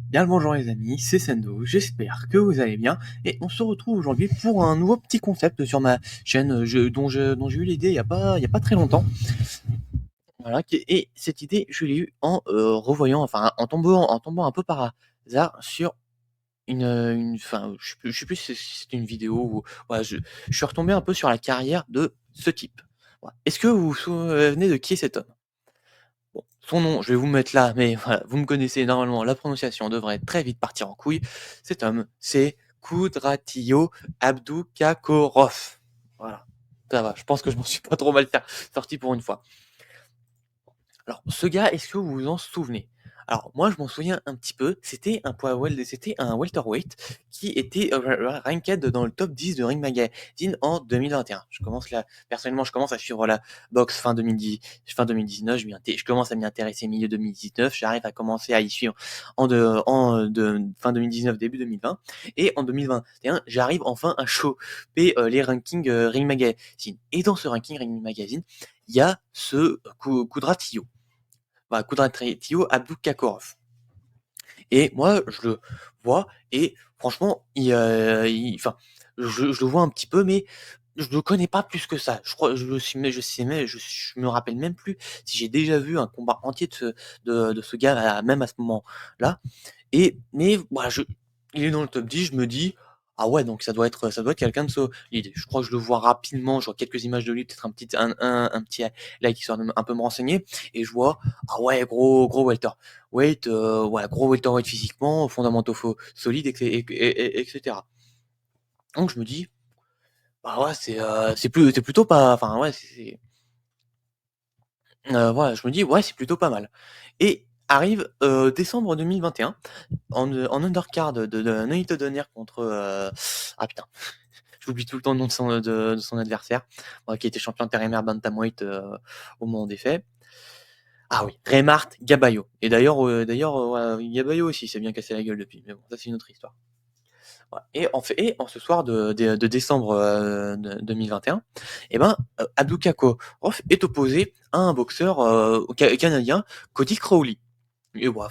Bien le bonjour les amis, c'est Sendo, j'espère que vous allez bien et on se retrouve aujourd'hui pour un nouveau petit concept sur ma chaîne dont j'ai eu l'idée il y a pas très longtemps. Voilà, et cette idée je l'ai eue en revoyant, enfin en tombant un peu par hasard sur enfin je sais plus si c'était une vidéo ou voilà, je suis retombé un peu sur la carrière de ce type. Voilà. Est-ce que vous vous souvenez de qui est cet homme? Bon, son nom, je vais vous mettre là, mais voilà, vous me connaissez, normalement, la prononciation devrait très vite partir en couille. Cet homme, c'est Kudratio Abdukakorov. Voilà. Ça va, je pense que je m'en suis pas trop mal sorti pour une fois. Alors, ce gars, est-ce que vous vous en souvenez? Alors, moi, je m'en souviens un petit peu. C'était un welterweight qui était ranked dans le top 10 de Ring Magazine en 2021. Personnellement, je commence à suivre la boxe fin 2019. Je commence à m'y intéresser milieu 2019. J'arrive à commencer à y suivre fin 2019, début 2020. Et en 2021, j'arrive enfin à choper les rankings Ring Magazine. Et dans ce ranking Ring Magazine, il y a ce Kudratio. Bah, Kudratio Abdukakorov. Et moi, je le vois et franchement, enfin, je le vois un petit peu, mais je le connais pas plus que ça. Je crois, je me rappelle même plus si j'ai déjà vu un combat entier de ce gars, même à ce moment-là. Mais voilà, il est dans le top 10, je me dis: «Ah ouais, donc ça doit être quelqu'un de solide». Je crois que je le vois rapidement, je vois quelques images de lui, peut-être un petit like histoire de un peu me renseigner et je vois: «Ah ouais, gros welterweight, ouais, gros welterweight physiquement, fondamentaux solides et cetera. Donc je me dis: «Bah ouais, c'est plutôt pas enfin ouais, voilà, je me dis: «Ouais, c'est plutôt pas mal» et arrive, décembre 2021 en undercard de Nate O'Donnell contre, ah putain, j'oublie tout le temps le nom de son adversaire, qui était champion intérimaire bantamweight, au moment des faits. Ah oui, Reymart Gabayo et ouais, Gabayo aussi s'est bien cassé la gueule depuis, mais bon, ça c'est une autre histoire. Voilà et en ce soir de décembre, 2021 et ben, Abdukakorov est opposé à un boxeur, canadien, Cody Crowley. Et ouais,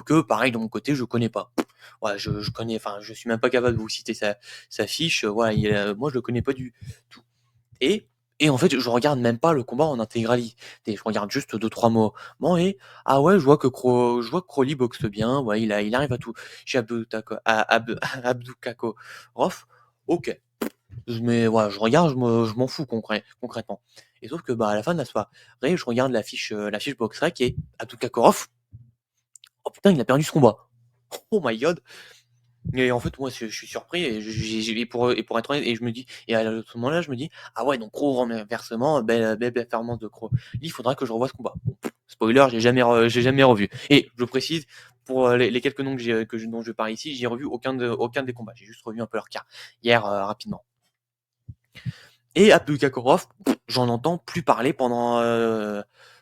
que pareil de mon côté, je connais pas. Ouais, je connais, enfin, je suis même pas capable de vous citer sa fiche. Voilà, moi je le connais pas du tout. Et, et en fait, je regarde même pas le combat en intégralité. Je regarde juste deux trois moments et ah ouais, je vois que Crowley boxe bien. Ouais, il arrive à tout. Chez Abdukakorov, ok. Mais ouais, je regarde, je m'en fous concrètement. Et sauf que bah à la fin de la soirée, je regarde la fiche BoxRec et Abdukakorov, oh putain, il a perdu ce combat. Oh my god! Et en fait, moi, je suis surpris et pour être honnête, et je me dis, et à ce moment-là, je me dis, ah ouais, donc gros renversement, belle performance de Crowley, il faudra que je revoie ce combat. Bon, spoiler, j'ai jamais revu. Et je précise, pour les quelques noms dont je parle ici, j'ai revu aucun des combats. J'ai juste revu un peu leur carte hier rapidement. Et Abdukakorov, j'en entends plus parler pendant,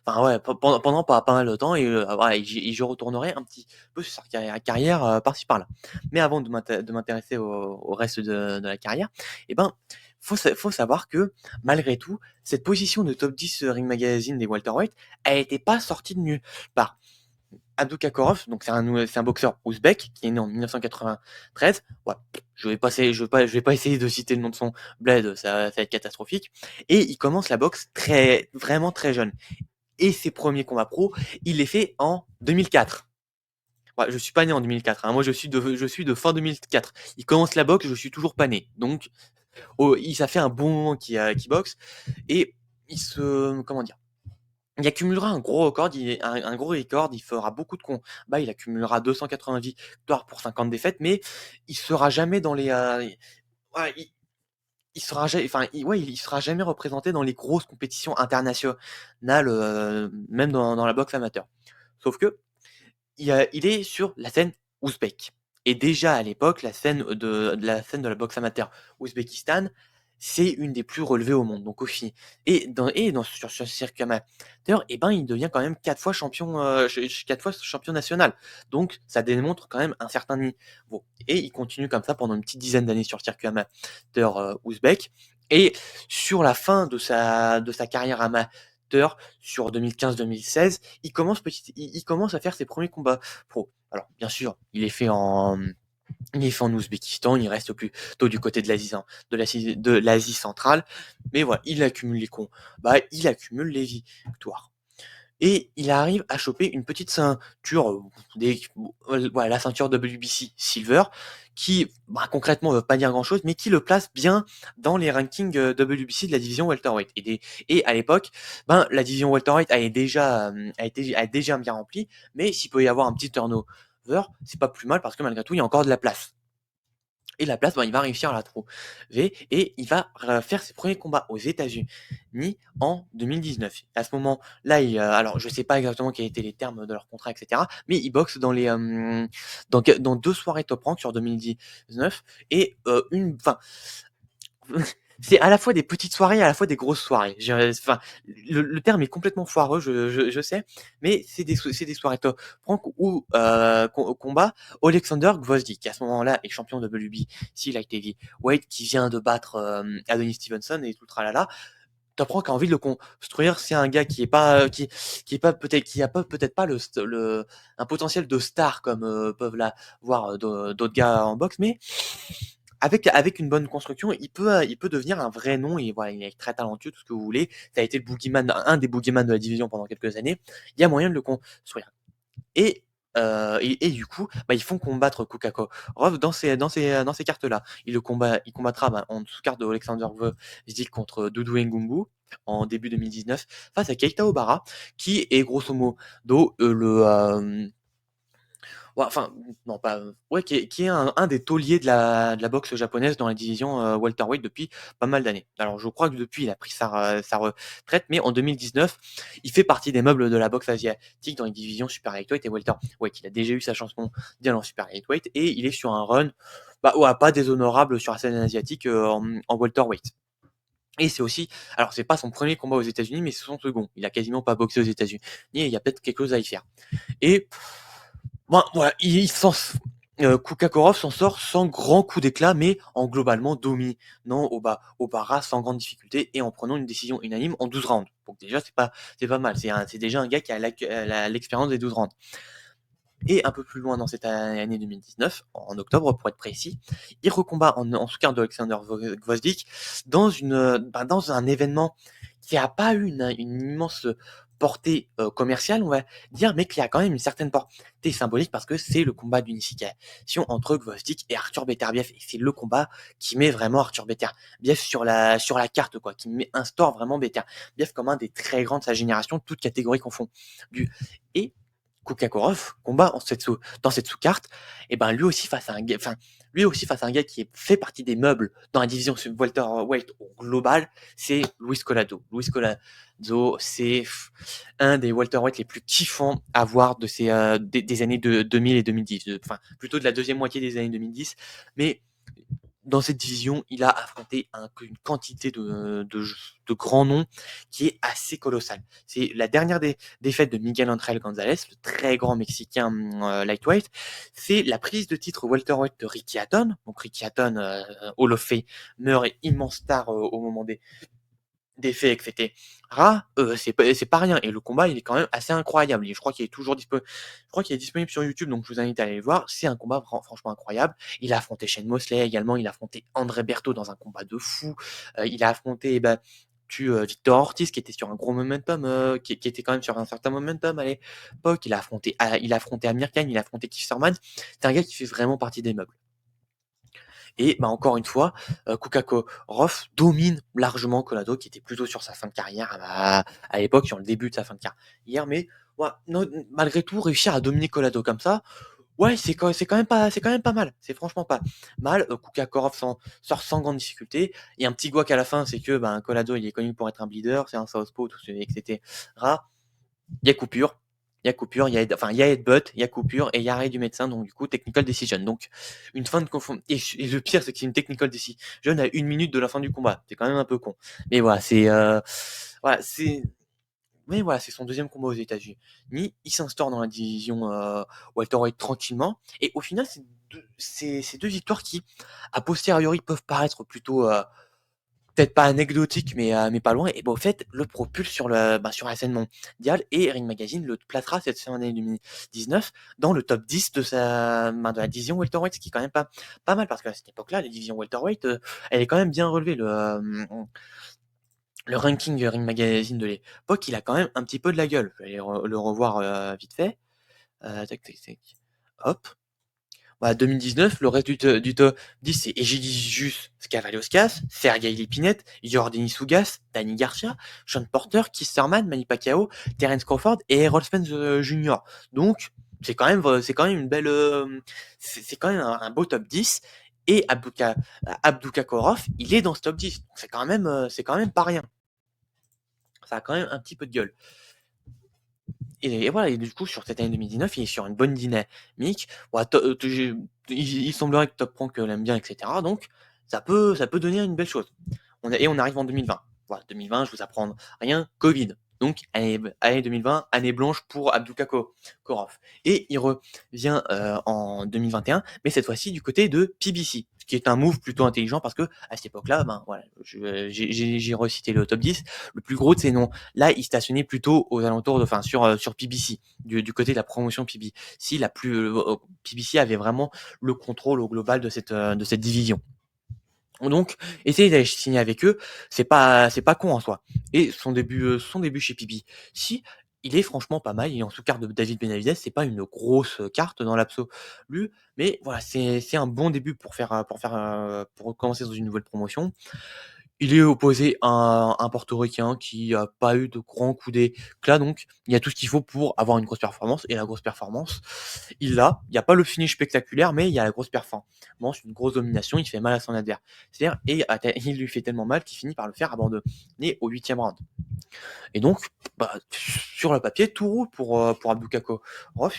enfin ouais, pendant pas mal de temps et voilà, je retournerai un petit peu sur sa carrière par-ci par-là. Mais avant de m'intéresser au reste de la carrière, et ben, faut savoir que malgré tout, cette position de top 10 Ring Magazine des welterweight, elle était pas sortie de nulle part. Abdukakorov, donc c'est un boxeur ouzbek qui est né en 1993. Ouais, je vais pas essayer de citer le nom de son bled, ça va être catastrophique. Et il commence la boxe vraiment très jeune. Et ses premiers combats pro, il les fait en 2004. Ouais, je suis pas né en 2004, hein. Moi, je suis de fin 2004. Il commence la boxe, je suis toujours pas né. Donc, ça fait un bon moment qu'il boxe et comment dire, il accumulera un gros record, il fera beaucoup de combats, il accumulera 280 victoires pour 50 défaites, mais il sera jamais dans les, ouais, il sera ja enfin, il sera jamais représenté dans les grosses compétitions internationales, même dans la boxe amateur. Sauf que il est sur la scène ouzbek et déjà à l'époque, la scène de la boxe amateur Ouzbékistan, c'est une des plus relevées au monde. Donc au fi et dans sur ce circuit amateur et ben, il devient quand même 4 fois champion, 4 fois champion national. Donc ça démontre quand même un certain niveau et il continue comme ça pendant une petite dizaine d'années sur le circuit amateur, ouzbek et sur la fin de sa carrière amateur sur 2015-2016, il commence à faire ses premiers combats pro. Alors, bien sûr, il est fait en Ouzbékistan, il reste plutôt du côté de l'Asie centrale, mais voilà, il accumule les combats, il accumule les victoires. Et il arrive à choper une petite ceinture, voilà, la ceinture WBC Silver, qui bah, concrètement ne veut pas dire grand-chose, mais qui le place bien dans les rankings WBC de la division welterweight. Et à l'époque, ben, la division welterweight a déjà bien remplie, mais s'il peut y avoir un petit turnover, c'est pas plus mal parce que malgré tout, il y a encore de la place. Et la place, ben, il va réussir à la trouver et il va faire ses premiers combats aux États-Unis en 2019. À ce moment-là, alors je sais pas exactement quels étaient les termes de leur contrat, etc. Mais il boxe dans 2 soirées top rank sur 2019 et enfin, c'est à la fois des petites soirées et à la fois des grosses soirées. Enfin, le terme est complètement foireux, je sais, mais c'est des soirées top rank où combat Alexander Gvozdyk, qui à ce moment-là est champion de WBC Light Heavyweight, qui vient de battre Adonis Stevenson et tout le tralala. Top rank a envie de le construire. C'est un gars qui est pas peut-être qui a pas peut-être pas un potentiel de star comme peuvent l'avoir d'autres gars en boxe, mais avec une bonne construction, il peut devenir un vrai nom et voilà, il est très talentueux, tout ce que vous voulez. Ça a été le boogeyman, un des boogeyman de la division pendant quelques années. Il y a moyen de le construire. Et, et du coup, bah, ils font combattre Kukakorov dans ces cartes-là. Il combattra bah, en sous-carte de Alexander Gvozdyk contre Doudou Ngumbu en début 2019 face à Keita Obara, qui est grosso modo ouais, enfin, non, pas. Ouais, qui est un des tauliers de la boxe japonaise dans la division welterweight depuis pas mal d'années. Alors, je crois que depuis, il a pris sa retraite, mais en 2019, il fait partie des meubles de la boxe asiatique dans les divisions super lightweight et welterweight. Il a déjà eu sa chance mondiale en super lightweight et il est sur un run bah, ouais, pas déshonorable sur la scène asiatique en welterweight. Et c'est aussi, alors c'est pas son premier combat aux États-Unis, mais c'est son second. Il a quasiment pas boxé aux États-Unis. Et il y a peut-être quelque chose à y faire. Et ben, voilà, Kukakorov s'en sort sans grand coup d'éclat, mais en globalement dominant Obara sans grande difficulté et en prenant une décision unanime en 12 rounds. Donc déjà, c'est pas mal. C'est déjà un gars qui a l'expérience des 12 rounds. Et un peu plus loin dans cette année 2019, en octobre pour être précis, il recombat en sous-carte d'Alexander Gvozdyk dans un événement qui a pas eu une immense portée commerciale, on va dire, mais qui a quand même une certaine portée symbolique parce que c'est le combat d'unification entre Gvozdyk et Arthur Beterbiev. Et c'est le combat qui met vraiment Arthur Beterbiev sur la carte, quoi, qui instaure vraiment Beterbiev comme un des très grands de sa génération, toutes catégories confondues. Et Kukakorov combat dans cette sous-carte, et ben lui aussi face à un gars qui fait partie des meubles dans la division welterweight au global, c'est Luis Colado. Luis Colado, c'est un des welterweight les plus kiffants à voir des années 2000 et 2010, enfin plutôt de la deuxième moitié des années 2010, mais dans cette division, il a affronté une quantité de grands noms qui est assez colossale. C'est la dernière défaite de Miguel Ángel González, le très grand Mexicain lightweight. C'est la prise de titre welterweight de Ricky Hatton. Donc Ricky Hatton, Hall of Famer et immense star au moment des faits, etc. C'est pas rien. Et le combat, il est quand même assez incroyable. Et je crois qu'il est toujours disponible. Je crois qu'il est disponible sur YouTube, donc je vous invite à aller le voir. C'est un combat franchement incroyable. Il a affronté Shane Mosley également. Il a affronté André Berthaud dans un combat de fou. Il a affronté Victor Ortiz qui était sur un gros momentum, qui était quand même sur un certain momentum à l'époque. Il a affronté Amir Khan, il a affronté Keith Thurman. C'est un gars qui fait vraiment partie des meubles. Et bah, encore une fois, Kukakorov domine largement Colado, qui était plutôt sur sa fin de carrière à l'époque, sur le début de sa fin de carrière. Mais ouais, malgré tout, réussir à dominer Colado comme ça, ouais, c'est quand même pas mal. C'est franchement pas mal. Kukakorov sort sans grande difficulté. Et un petit guac à la fin, c'est que ben, Colado, il est connu pour être un bleeder, c'est un southpaw, etc. Il y a coupure. Il y a headbutt, il y a coupure et il y a arrêt du médecin, donc du coup, technical decision. Donc, une fin de confond. Et le pire, c'est que c'est une technical decision à 1 minute de la fin du combat. C'est quand même un peu con. Mais voilà, voilà, c'est son deuxième combat aux États-Unis. Il s'instaure dans la division welterweight tranquillement. Et au final, c'est deux victoires qui, a posteriori, peuvent paraître plutôt peut-être pas anecdotique, mais pas loin. Et bah, au fait, le propulse sur la scène mondiale, et Ring Magazine le placera cette fin d'année 2019 dans le top 10 de la division welterweight, ce qui est quand même pas mal parce qu'à cette époque-là, la division welterweight, elle est quand même bien relevée. Le ranking Ring Magazine de l'époque, il a quand même un petit peu de la gueule. Je vais aller le revoir vite fait. Tac, tac, tac. Hop. Voilà, 2019, le reste du top 10, c'est Egidijus Skavaliauskas, Sergei Lipinets, Yordenis Sugas, Danny Garcia, Sean Porter, Keith Thurman, Manny Pacquiao, Terence Crawford et Errol Spence Jr. Donc, c'est quand même une belle, c'est quand même un beau top 10. Et Abdukakorov, il est dans ce top 10. Donc c'est quand même pas rien. Ça a quand même un petit peu de gueule. Et voilà, et du coup, sur cette année 2019, il est sur une bonne dynamique. Ouais, il semblerait que Top Rank l'aime bien, etc. Donc, ça peut donner une belle chose. On arrive en 2020. Voilà, 2020, je vous apprends rien, Covid. Donc, année 2020, année blanche pour Korov. Et il revient en 2021, mais cette fois-ci du côté de PBC, ce qui est un move plutôt intelligent parce que à cette époque-là, ben voilà, j'ai recité le top 10. Le plus gros de ces noms là, il stationnait plutôt aux alentours sur PBC, du côté de la promotion PBC. PBC avait vraiment le contrôle au global de cette division. Donc, essayer d'aller signer avec eux, c'est pas con en soi. Et son début chez PBC, il est franchement pas mal. Il est en sous-carte de David Benavidez. C'est pas une grosse carte dans l'absolu, mais voilà, c'est un bon début pour commencer dans une nouvelle promotion. Il est opposé à un Portoricain qui a pas eu de grands coups d'éclat, donc il y a tout ce qu'il faut pour avoir une grosse performance. Et la grosse performance, il l'a. Il n'y a pas le finish spectaculaire, mais il y a la grosse performance, une grosse domination. Il fait mal à son adversaire et il lui fait tellement mal qu'il finit par le faire abandonner au 8e round. Et donc, bah, sur le papier, tout roule pour Abdukakorov.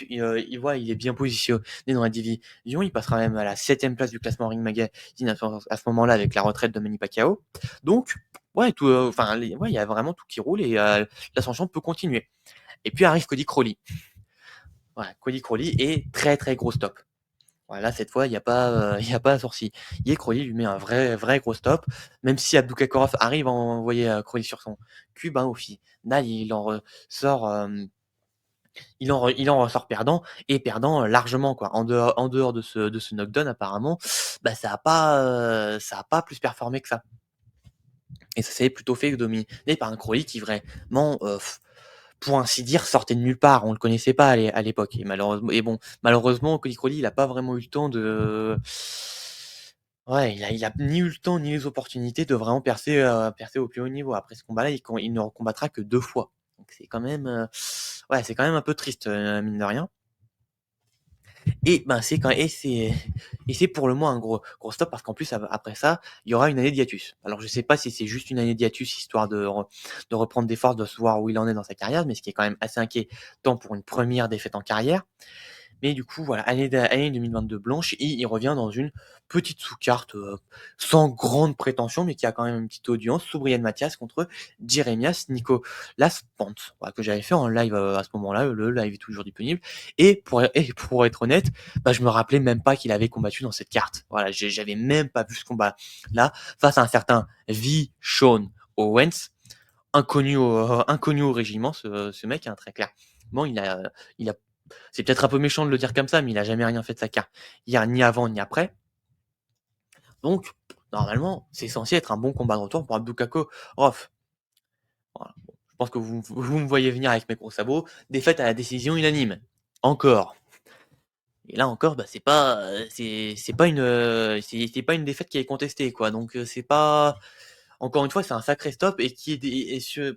Il est bien positionné dans la division. Il passera même à la 7e place du classement Ring Magazine à ce moment-là avec la retraite de Manny Pacquiao. Donc, ouais, il y a vraiment tout qui roule et l'ascension peut continuer. Et puis arrive Cody Crowley. Voilà, Cody Crowley est très très gros stop. Voilà, cette fois, il y a pas à sourcil. Crowley lui met un vrai gros stop. Même si Abdukakorov arrive à envoyer Crowley sur son cul, ben, au final, il en ressort perdant et perdant largement, quoi. En dehors de ce knockdown, apparemment, bah, ça a pas plus performé que ça. Et ça s'est plutôt fait dominer par un Crowley qui vraiment, pour ainsi dire, sortait de nulle part. On le connaissait pas à l'époque. Malheureusement, Cody Crowley, il a pas vraiment eu le temps de. Ouais, il a ni eu le temps ni les opportunités de vraiment percer au plus haut niveau. Après ce combat-là, il ne recombattra que 2 fois. Donc c'est quand même, ouais, c'est quand même un peu triste, mine de rien. Et ben c'est pour le moins un gros stop parce qu'en plus après ça, il y aura une année de hiatus. Alors je sais pas si c'est juste une année de hiatus histoire de reprendre des forces, de se voir où il en est dans sa carrière, mais ce qui est quand même assez inquiétant pour une première défaite en carrière. Mais du coup, voilà, année 2022 blanche, et il revient dans une petite sous-carte sans grande prétention, mais qui a quand même une petite audience, sous Brian Mathias contre Jeremias Nicolas Pant, voilà, que j'avais fait en live à ce moment-là. Le live est toujours disponible. Pour être honnête, bah, je me rappelais même pas qu'il avait combattu dans cette carte. Voilà, j'avais même pas vu ce combat-là face à un certain V. Sean Owens, inconnu au régiment, ce mec, hein, très clairement, il a c'est peut-être un peu méchant de le dire comme ça, mais il a jamais rien fait de sa carrière, ni avant ni après. Donc, normalement, c'est censé être un bon combat de retour pour Abdukakorov. Voilà. Bon, je pense que vous me voyez venir avec mes gros sabots. Défaite à la décision unanime. Encore. Et là encore, bah, c'est pas une défaite qui est contestée, quoi. Donc, c'est pas. Encore une fois, c'est un sacré stop et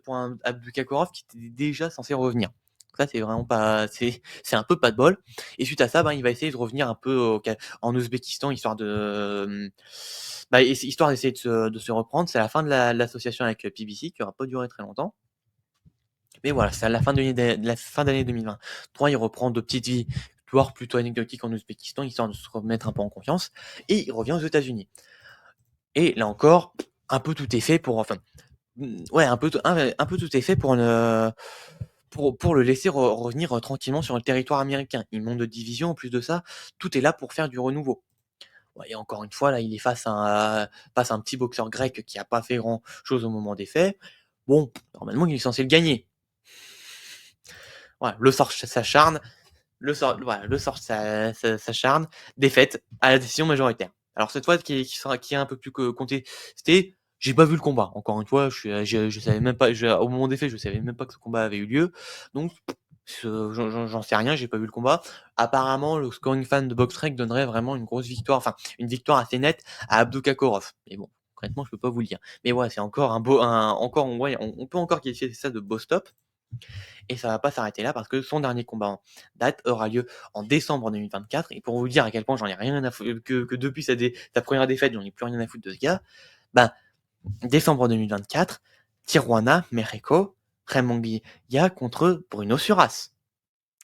pour un Abdukakorov qui était déjà censé revenir. Ça, c'est vraiment pas, c'est un peu pas de bol. Et suite à ça, ben, il va essayer de revenir un peu en Ouzbékistan, histoire d'essayer de se reprendre. C'est la fin de l'association avec PBC qui aura pas duré très longtemps. Mais voilà, c'est à la fin d'année 2023, il reprend de petites victoires plutôt anecdotiques en Ouzbékistan, histoire de se remettre un peu en confiance. Et il revient aux États-Unis. Et là encore, un peu tout est fait pour, enfin, ouais, un peu tout est fait pour le laisser revenir tranquillement sur le territoire américain. Il monte de division, en plus de ça, tout est là pour faire du renouveau. Ouais, et encore une fois, là, il est face à un petit boxeur grec qui a pas fait grand-chose au moment des faits. Bon, normalement, il est censé le gagner. Voilà, le sort s'acharne, le sort s'acharne, défaite à la décision majoritaire. Alors cette fois qui est un peu plus contestée, j'ai pas vu le combat. Encore une fois, je savais même pas, au moment des faits, je savais même pas que ce combat avait eu lieu. Donc j'en sais rien, j'ai pas vu le combat. Apparemment, le scoring fan de BoxRec donnerait vraiment une grosse victoire, enfin une victoire assez nette à Abdukakorov. Mais bon, concrètement, je peux pas vous le dire. Mais ouais, c'est encore encore, ouais, on peut encore qualifier ça de beau stop. Et ça va pas s'arrêter là parce que son dernier combat en date aura lieu en décembre 2024. Et pour vous dire à quel point j'en ai rien à foutre, que depuis sa première défaite, j'en ai plus rien à foutre de ce gars, ben, décembre 2024, Tijuana, Mexico, Remonguilla contre Bruno Suras.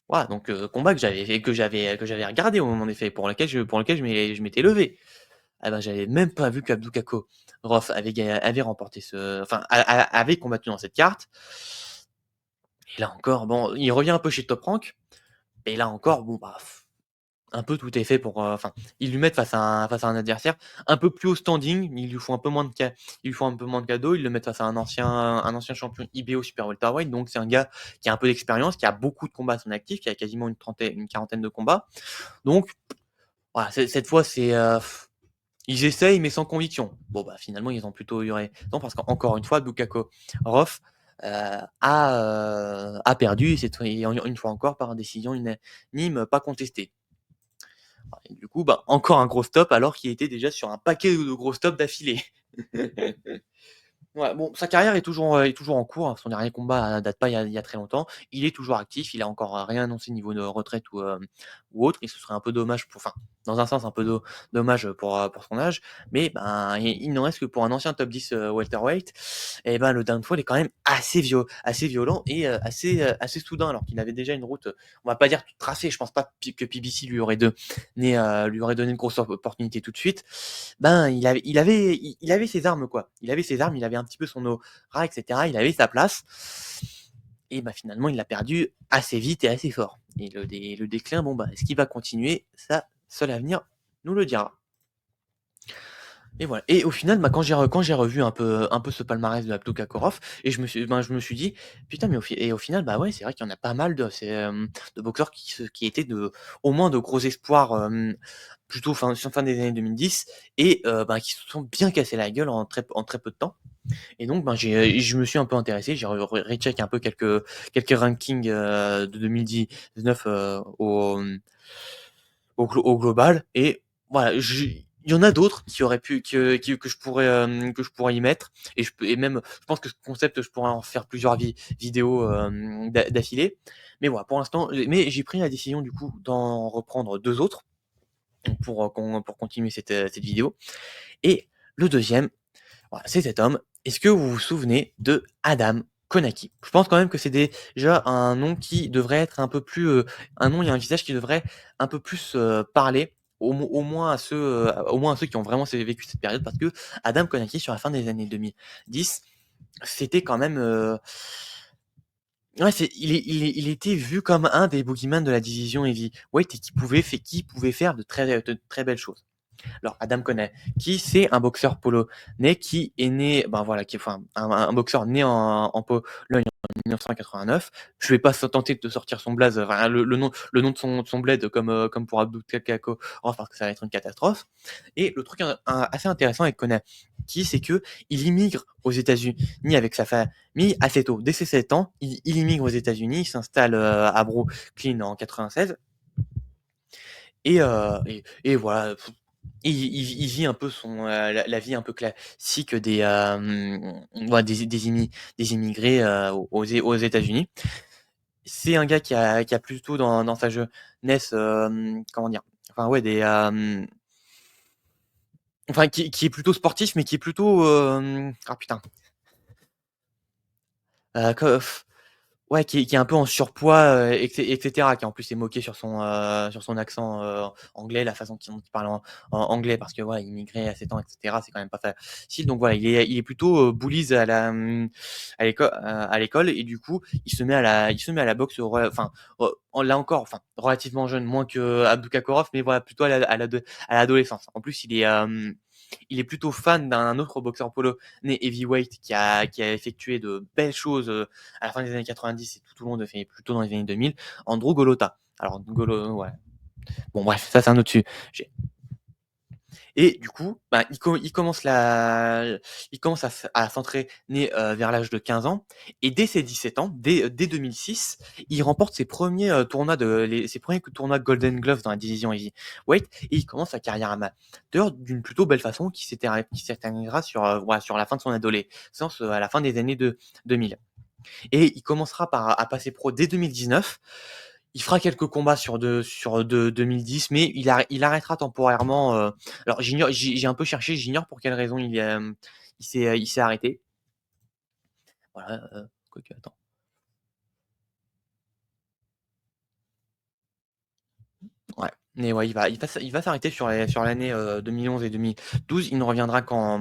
Voilà, donc combat que j'avais regardé au moment des faits, pour lequel je m'étais levé. Ah ben, j'avais même pas vu qu'Abdou Kakorov avait remporté avait combattu dans cette carte. Et là encore, bon, il revient un peu chez Top Rank. Et là encore, bon, bah, un peu tout est fait pour, enfin, ils lui mettent face à un adversaire un peu plus haut standing, ils lui font un peu moins de cadeaux, ils le mettent face à un ancien champion IBO Super Welterweight, donc c'est un gars qui a un peu d'expérience, qui a beaucoup de combats à son actif, qui a quasiment une quarantaine de combats. Donc voilà, cette fois, ils essayent, mais sans conviction. Bon, bah, finalement, ils ont plutôt eu raison parce qu'encore une fois, Bukakorov a perdu, et une fois encore par décision unanime, pas contestée. Et du coup, bah, encore un gros stop alors qu'il était déjà sur un paquet de gros stops d'affilée. Ouais, bon, sa carrière est toujours en cours, hein. Son dernier combat date pas il y a très longtemps. Il est toujours actif, il a encore rien annoncé niveau de retraite ou autre, et ce serait un peu dommage dans un sens un peu dommage pour son âge. Mais ben, il n'en reste que pour un ancien top 10 welterweight, et ben le downfall est quand même assez violent et assez soudain, alors qu'il avait déjà une route, on va pas dire toute tracée. Je pense pas que PBC lui aurait donné une grosse opportunité tout de suite. Ben, il avait ses armes, quoi. Il avait ses armes, il avait un petit peu son aura, et cetera. Il avait sa place, et bah, finalement, il l'a perdu assez vite et assez fort. Et le déclin, bon, bah, est-ce qu'il va continuer? Ça, seul l'avenir nous le dira. Et voilà. Et au final, bah, quand j'ai revu un peu ce palmarès de Abdou Kakorov, et je me suis dit: «Putain, mais au final, bah, ouais, c'est vrai qu'il y en a pas mal de boxeurs qui étaient au moins de gros espoirs, plutôt fin des années 2010, et bah, qui se sont bien cassés la gueule en très peu de temps». Et donc ben, je me suis un peu intéressé, j'ai recheck un peu quelques rankings, de 2019, au global, et voilà, il y en a d'autres qui auraient pu que je pourrais y mettre, et même je pense que ce concept, je pourrais en faire plusieurs vidéos, d'affilée. Mais voilà, pour l'instant, j'ai pris la décision du coup d'en reprendre 2 autres pour continuer cette vidéo. Et le deuxième, voilà, c'est cet homme. Est-ce que vous vous souvenez de Adam Konaki? Je pense quand même que c'est déjà un nom qui devrait être un peu plus, un nom et un visage qui devrait un peu plus, parler au moins à ceux qui ont vraiment vécu cette période, parce que Adam Konaki, sur la fin des années 2010, c'était quand même, ouais, il était vu comme un des boogeyman de la division heavyweight, et qui pouvait faire de très belles choses. Alors, Adam Konaki, c'est un boxeur polonais qui est né, ben voilà, un boxeur né en Pologne en 1989. Je vais pas tenter de sortir son blaze, enfin, le nom de son bled, comme pour Abdou Kakako, parce que ça va être une catastrophe. Et le truc assez intéressant avec Konaki, c'est que il immigre aux États-Unis avec sa famille assez tôt. Dès ses 7 ans, il immigre aux États-Unis, il s'installe à Brooklyn en 96. Et voilà, il vit un peu la vie un peu classique ouais, des immigrés, aux États-Unis. C'est un gars qui a plutôt dans sa jeunesse, comment dire? Enfin ouais, enfin qui est plutôt sportif, mais qui est plutôt, ah putain, co Ouais, qui est un peu en surpoids, et cetera, qui en plus est moqué sur son accent, anglais, la façon dont il parle en anglais parce que voilà, immigré à 7 ans et cetera, c'est quand même pas facile. Donc voilà, il est plutôt, bullies à l'école et du coup, il se met à la boxe enfin, là encore, enfin, relativement jeune, moins qu'Abdukakorov, mais voilà, plutôt à l'adolescence. En plus, il est plutôt fan d'un autre boxeur polonais heavyweight qui a effectué de belles choses, à la fin des années 90 et tout au long plutôt dans les années 2000, Andrew Golota. Alors ouais. Bon bref, ça c'est un autre sujet. Et du coup, bah, il commence à s'entraîner vers l'âge de 15 ans. Et dès ses 17 ans, dès 2006, il remporte ses premiers tournois Golden Glove dans la division heavyweight. Et il commence sa carrière amateur d'une plutôt belle façon qui s'éternisera voilà, sur la fin de son adolescence, à la fin des années 2000. Et il commencera à passer pro dès 2019. Il fera quelques combats sur 2010, mais il arrêtera temporairement. Alors j'ai un peu cherché, j'ignore pour quelle raison il s'est arrêté. Voilà. Quoique, attends. Ouais. Mais ouais, il va s'arrêter sur l'année 2011 et 2012. Il ne reviendra qu'en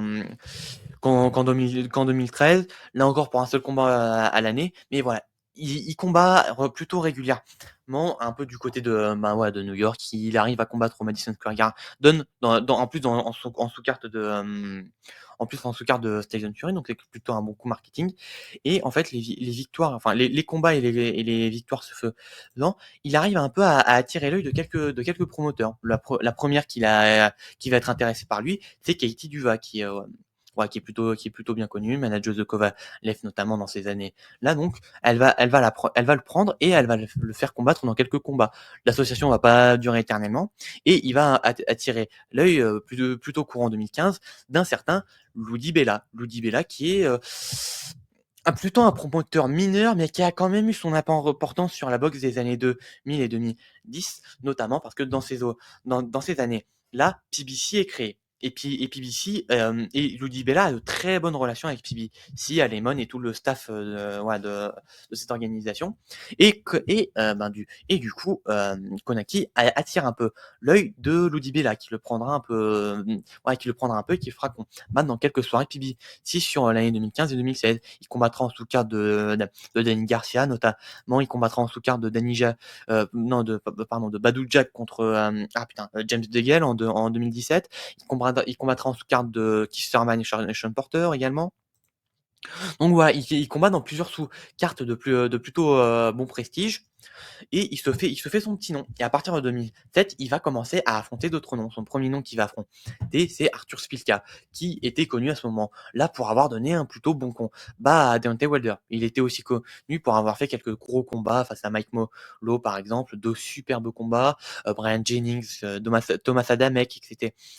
2013. Là encore pour un seul combat à l'année. Mais voilà, il combat plutôt régulièrement, un peu du côté bah ouais, de New York. Il arrive à combattre au Madison Square Garden, en plus en sous-carte en sous-carte de Tyson Fury, donc c'est plutôt un bon coup marketing. Et en fait, les victoires, enfin les combats et les victoires se faisant, il arrive un peu à attirer l'œil de quelques promoteurs. La première qui va être intéressée par lui, c'est Katie Duva, ouais, qui est plutôt bien connue, manageuse de Kovalev notamment dans ces années-là. Donc, elle va le prendre et elle va le faire combattre dans quelques combats. L'association va pas durer éternellement et il va attirer l'œil plutôt courant 2015 d'un certain Ludi Bella. Ludi Bella qui est plutôt un promoteur mineur, mais qui a quand même eu son importance sur la boxe des années 2000 et 2010, notamment parce que dans ces années-là, PBC est créé. Et PBC et Ludi Bella a de très bonnes relations avec PBC, Alemon et tout le staff ouais, de cette organisation. Et du coup, Konaki attire un peu l'œil de Ludi Bella, qui le prendra un peu, et qui le fera combattre dans quelques soirées PBC sur l'année 2015 et 2016. Il combattra en sous-carte de Danny Garcia, notamment. Il combattra en sous-carte de non, pardon, de Badou Jack contre James DeGale en 2017. Il combattra en sous-carte de Keith Thurman et Sean Porter également. Donc voilà, il combat dans plusieurs sous-cartes de plutôt bon prestige. Et il se fait son petit nom. Et à partir de 2007, il va commencer à affronter d'autres noms. Son premier nom qu'il va affronter, c'est Arthur Spilka, qui était connu à ce moment-là pour avoir donné un plutôt bon combat à Deontay Wilder. Il était aussi connu pour avoir fait quelques gros combats face à Mike Molo, par exemple, de superbes combats, Brian Jennings, Thomas Adamek,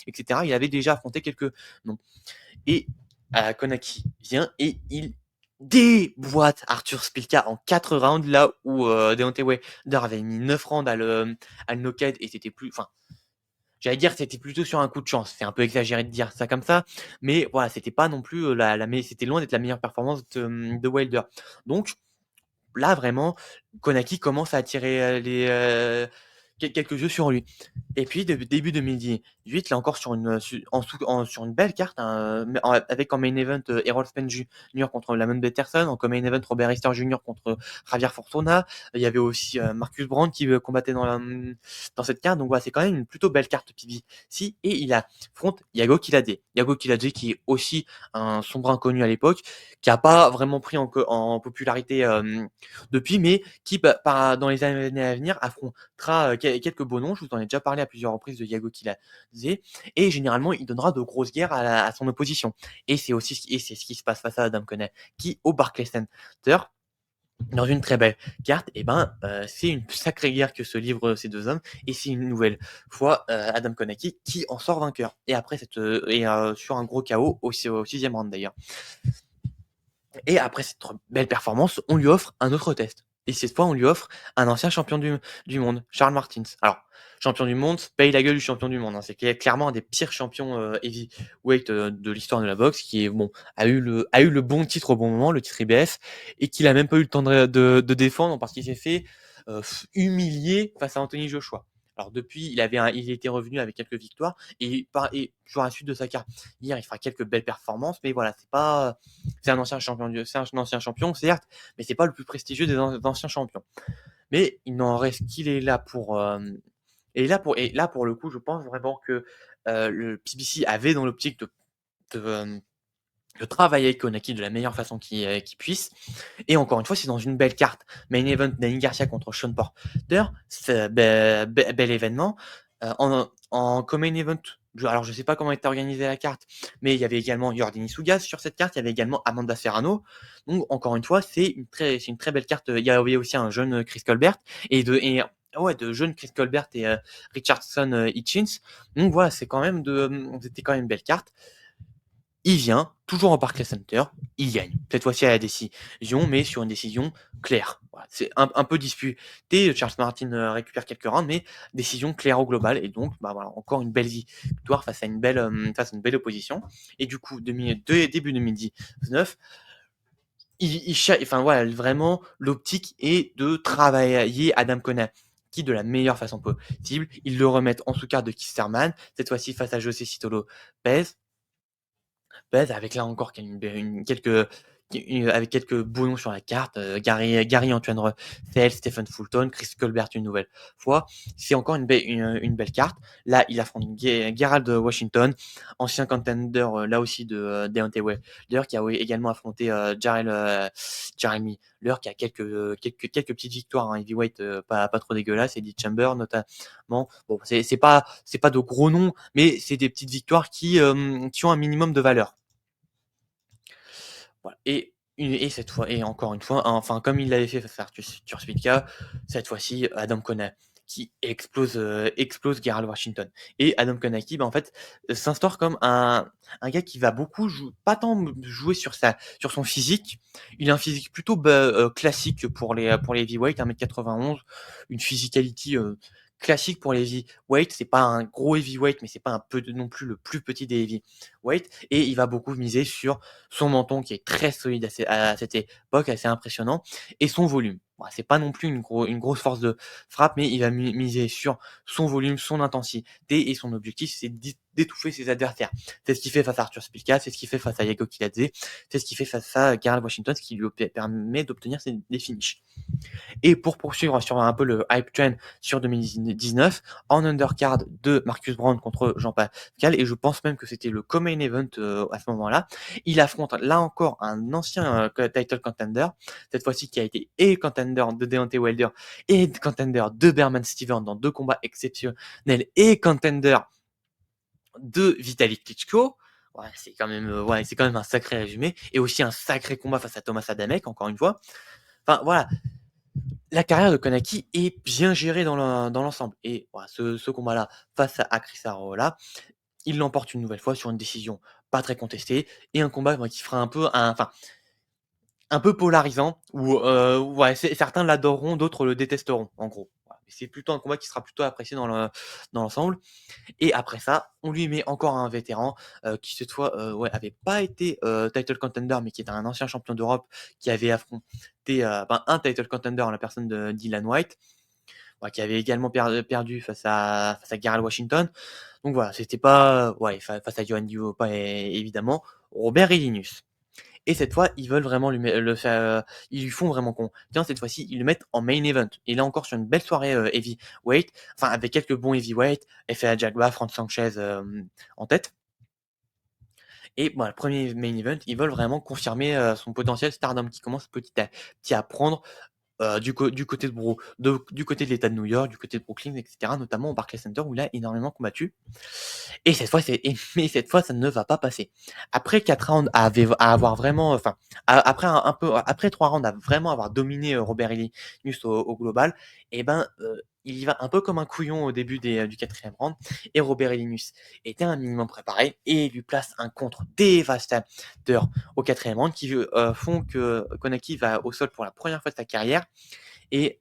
etc. Il avait déjà affronté quelques noms. Et Konaki vient et il déboîte Arthur Spilka en 4 rounds, là où Deontay Wilder avait mis 9 rounds à le knockout et c'était plus. Enfin, j'allais dire c'était plutôt sur un coup de chance. C'est un peu exagéré de dire ça comme ça, mais voilà, c'était pas non plus c'était loin d'être la meilleure performance de Wilder. Donc là, vraiment, Konaki commence à attirer quelques jeux sur lui. Et puis, début 2018, là encore sur une belle carte, hein, avec en main event Errol Spence Jr. contre Lamont Peterson, en main event Robert Easter Jr. contre Javier Fortuna. Il y avait aussi Marcus Brand qui combattait dans cette carte. Donc voilà, c'est quand même une plutôt belle carte PBC. Et il affronte Yago Kilade. Yago Kilade qui est aussi un sombre inconnu à l'époque, qui a pas vraiment pris en popularité depuis, mais qui, dans les années à venir, affrontera quelques beaux noms. Je vous en ai déjà parlé à plusieurs reprises de Yago Kilade. Et généralement, il donnera de grosses guerres à son opposition. Et c'est ce qui se passe face à Adam Coney, qui, au Barclays Center, dans une très belle carte, c'est une sacrée guerre que se livrent ces deux hommes, et c'est une nouvelle fois Adam Konaki qui en sort vainqueur. Et après sur un gros KO au 6e round d'ailleurs. Et après cette belle performance, on lui offre un autre test. Et cette fois, on lui offre un ancien champion du monde, Charles Martins. Alors, champion du monde, paye la gueule du champion du monde, hein. C'est clairement un des pires champions heavyweight de l'histoire de la boxe, qui est bon, a eu le bon titre au bon moment, le titre IBF, et qu'il a même pas eu le temps de défendre parce qu'il s'est fait humilier face à Anthony Joshua. Alors depuis, il était revenu avec quelques victoires et sur la suite de sa carrière, il fera quelques belles performances, mais voilà, c'est un ancien champion, c'est un ancien champion, certes, mais c'est pas le plus prestigieux des anciens champions. Mais il n'en reste qu'il est là pour. Et là pour le coup, je pense vraiment que le PBC avait dans l'optique de, euh, de travailler avec Konaki de la meilleure façon qu'il puisse. Et encore une fois, c'est dans une belle carte. Main event, Danny Garcia contre Sean Porter, c'est bel événement. En co-main event, alors je sais pas comment était organisée la carte, mais il y avait également Jordan Isugas sur cette carte, il y avait également Amanda Serrano. Donc encore une fois, c'est une très belle carte. Il y avait aussi un jeune Chris Colbert de jeunes Chris Colbert et Richardson Hitchins. Donc voilà, c'était quand même une belle carte. Il vient, toujours en Barclays Center, il gagne. Cette fois-ci à la décision, mais sur une décision claire. Voilà, c'est un peu disputé. Charles Martin récupère quelques rounds, mais décision claire au global. Et donc, bah voilà, encore une belle victoire face à une belle opposition. Et du coup, début 2019, enfin voilà, vraiment, l'optique est de travailler Adam Conner qui de la meilleure façon possible. Ils le remettent en sous-carte de Kisterman, cette fois-ci face à José Cito Lopez. Avec là encore avec quelques beaux noms sur la carte, Gary-Antoine Russell, Stephen Fulton, Chris Colbert une nouvelle fois. C'est encore une belle carte. Là, il affronte Gerald Washington, ancien contender là aussi de Deontay Wilder, qui a également affronté Jeremy Leur, qui a quelques petites victoires en heavyweight pas trop dégueulasses, Eddie Chamber notamment. Bon, c'est pas de gros noms, mais c'est des petites victoires qui ont un minimum de valeur. Voilà. Et cette fois, et encore une fois, enfin, comme il l'avait fait face à Arthur Spitka, cette fois-ci, Adam Konaki qui explose Gerald Washington. Et Adam Konaki, en fait, s'instaure comme un gars qui va beaucoup pas tant jouer sur son physique. Il a un physique plutôt classique pour les heavyweight, 1m91, une physicality classique pour les heavyweight. C'est pas un gros heavyweight, mais c'est pas un peu non plus le plus petit des heavyweight. Et il va beaucoup miser sur son menton qui est très solide à cette époque, assez impressionnant, et son volume. Bon, c'est pas non plus une grosse force de frappe, mais il va miser sur son volume, son intensité, et son objectif, c'est d'étouffer ses adversaires. C'est ce qu'il fait face à Arthur Spica, c'est ce qu'il fait face à Yago Kiladze, c'est ce qu'il fait face à Gerald Washington, ce qui lui permet d'obtenir des finishes. Et pour poursuivre sur un peu le hype train sur 2019, en undercard de Marcus Brown contre Jean Pascal, et je pense même que c'était le co-main event à ce moment-là, il affronte là encore un ancien title contender, cette fois-ci qui a été et contender de Deontay Wilder et contender de Berman Steven dans 2 combats exceptionnels et contender de Vitalik Klitschko. Ouais, c'est quand même un sacré résumé, et aussi un sacré combat face à Thomas Adamek, encore une fois. Enfin voilà, la carrière de Konaki est bien gérée dans l'ensemble. Et voilà, ce combat-là, face à Chris Arreola, il l'emporte une nouvelle fois sur une décision pas très contestée, et un combat qui fera un peu polarisant, où ouais, certains l'adoreront, d'autres le détesteront, en gros. Voilà. C'est plutôt un combat qui sera plutôt apprécié dans l'ensemble. Et après ça, on lui met encore un vétéran qui cette fois ouais, avait pas été title contender, mais qui est un ancien champion d'Europe qui avait affronté un title contender en la personne de Dylan White, ouais, qui avait également perdu face à Gerald Washington. Donc voilà, c'était pas ouais, face à Johan Duopa évidemment, Robert Elinus. Et cette fois, ils veulent vraiment le faire, ils lui font vraiment confiance. Cette fois-ci, ils le mettent en main event. Et là encore, sur une belle soirée heavyweight, enfin avec quelques bons heavyweight, F.A. Jagba, Franz Sanchez en tête. Et bon, le premier main event, ils veulent vraiment confirmer son potentiel Stardom qui commence petit à petit à prendre du côté du côté de l'État de New York, du côté de Brooklyn, etc., notamment au Barclays Center où il a énormément combattu. Et cette fois, mais cette fois, ça ne va pas passer. Après 4 rounds à avoir vraiment, enfin, après un peu, après 3 rounds à vraiment avoir dominé Robert Elinus au global, et ben, il y va un peu comme un couillon au début du 4e round. Et Robert Elinus était un minimum préparé et lui place un contre dévastateur au 4e round qui font que Konaki va au sol pour la première fois de sa carrière et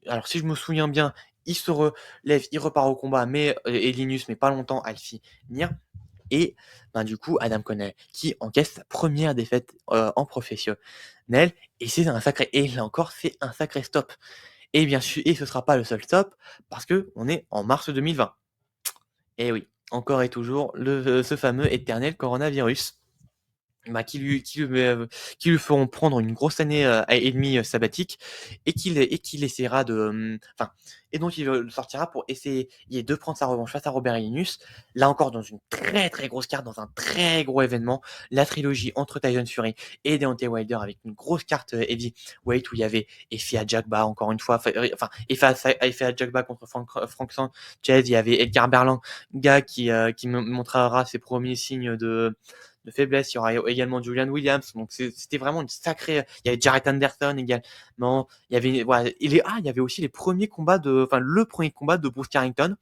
alors si je me souviens bien, il se relève, il repart au combat, mais et Linus met pas longtemps à le finir et ben, du coup, Adam Connell qui encaisse sa première défaite, en professionnel et c'est un sacré et là encore, c'est un sacré stop et bien sûr et ce sera pas le seul stop parce qu'on est en mars 2020. Et oui, encore et toujours ce fameux éternel coronavirus. Bah, qui lui feront prendre une grosse année, et demie, sabbatique et qu'il essaiera de, enfin et donc il, sortira pour essayer de prendre sa revanche face à Robert Linus. Là encore dans une très, très grosse carte, dans un très gros événement, la trilogie entre Tyson Fury et Deontay Wilder avec une grosse carte, heavyweight où il y avait Efe Ajagba encore une fois, enfin Efe Ajagba contre Frank Sanchez, il y avait Edgar Berlanga qui me montrera ses premiers signes de faiblesse. Il y aura également Julian Williams. Donc c'était vraiment une sacrée. Il y avait Jarrett Anderson également. Il y avait voilà, il y avait aussi les premiers combats enfin le premier combat de Bruce Carrington.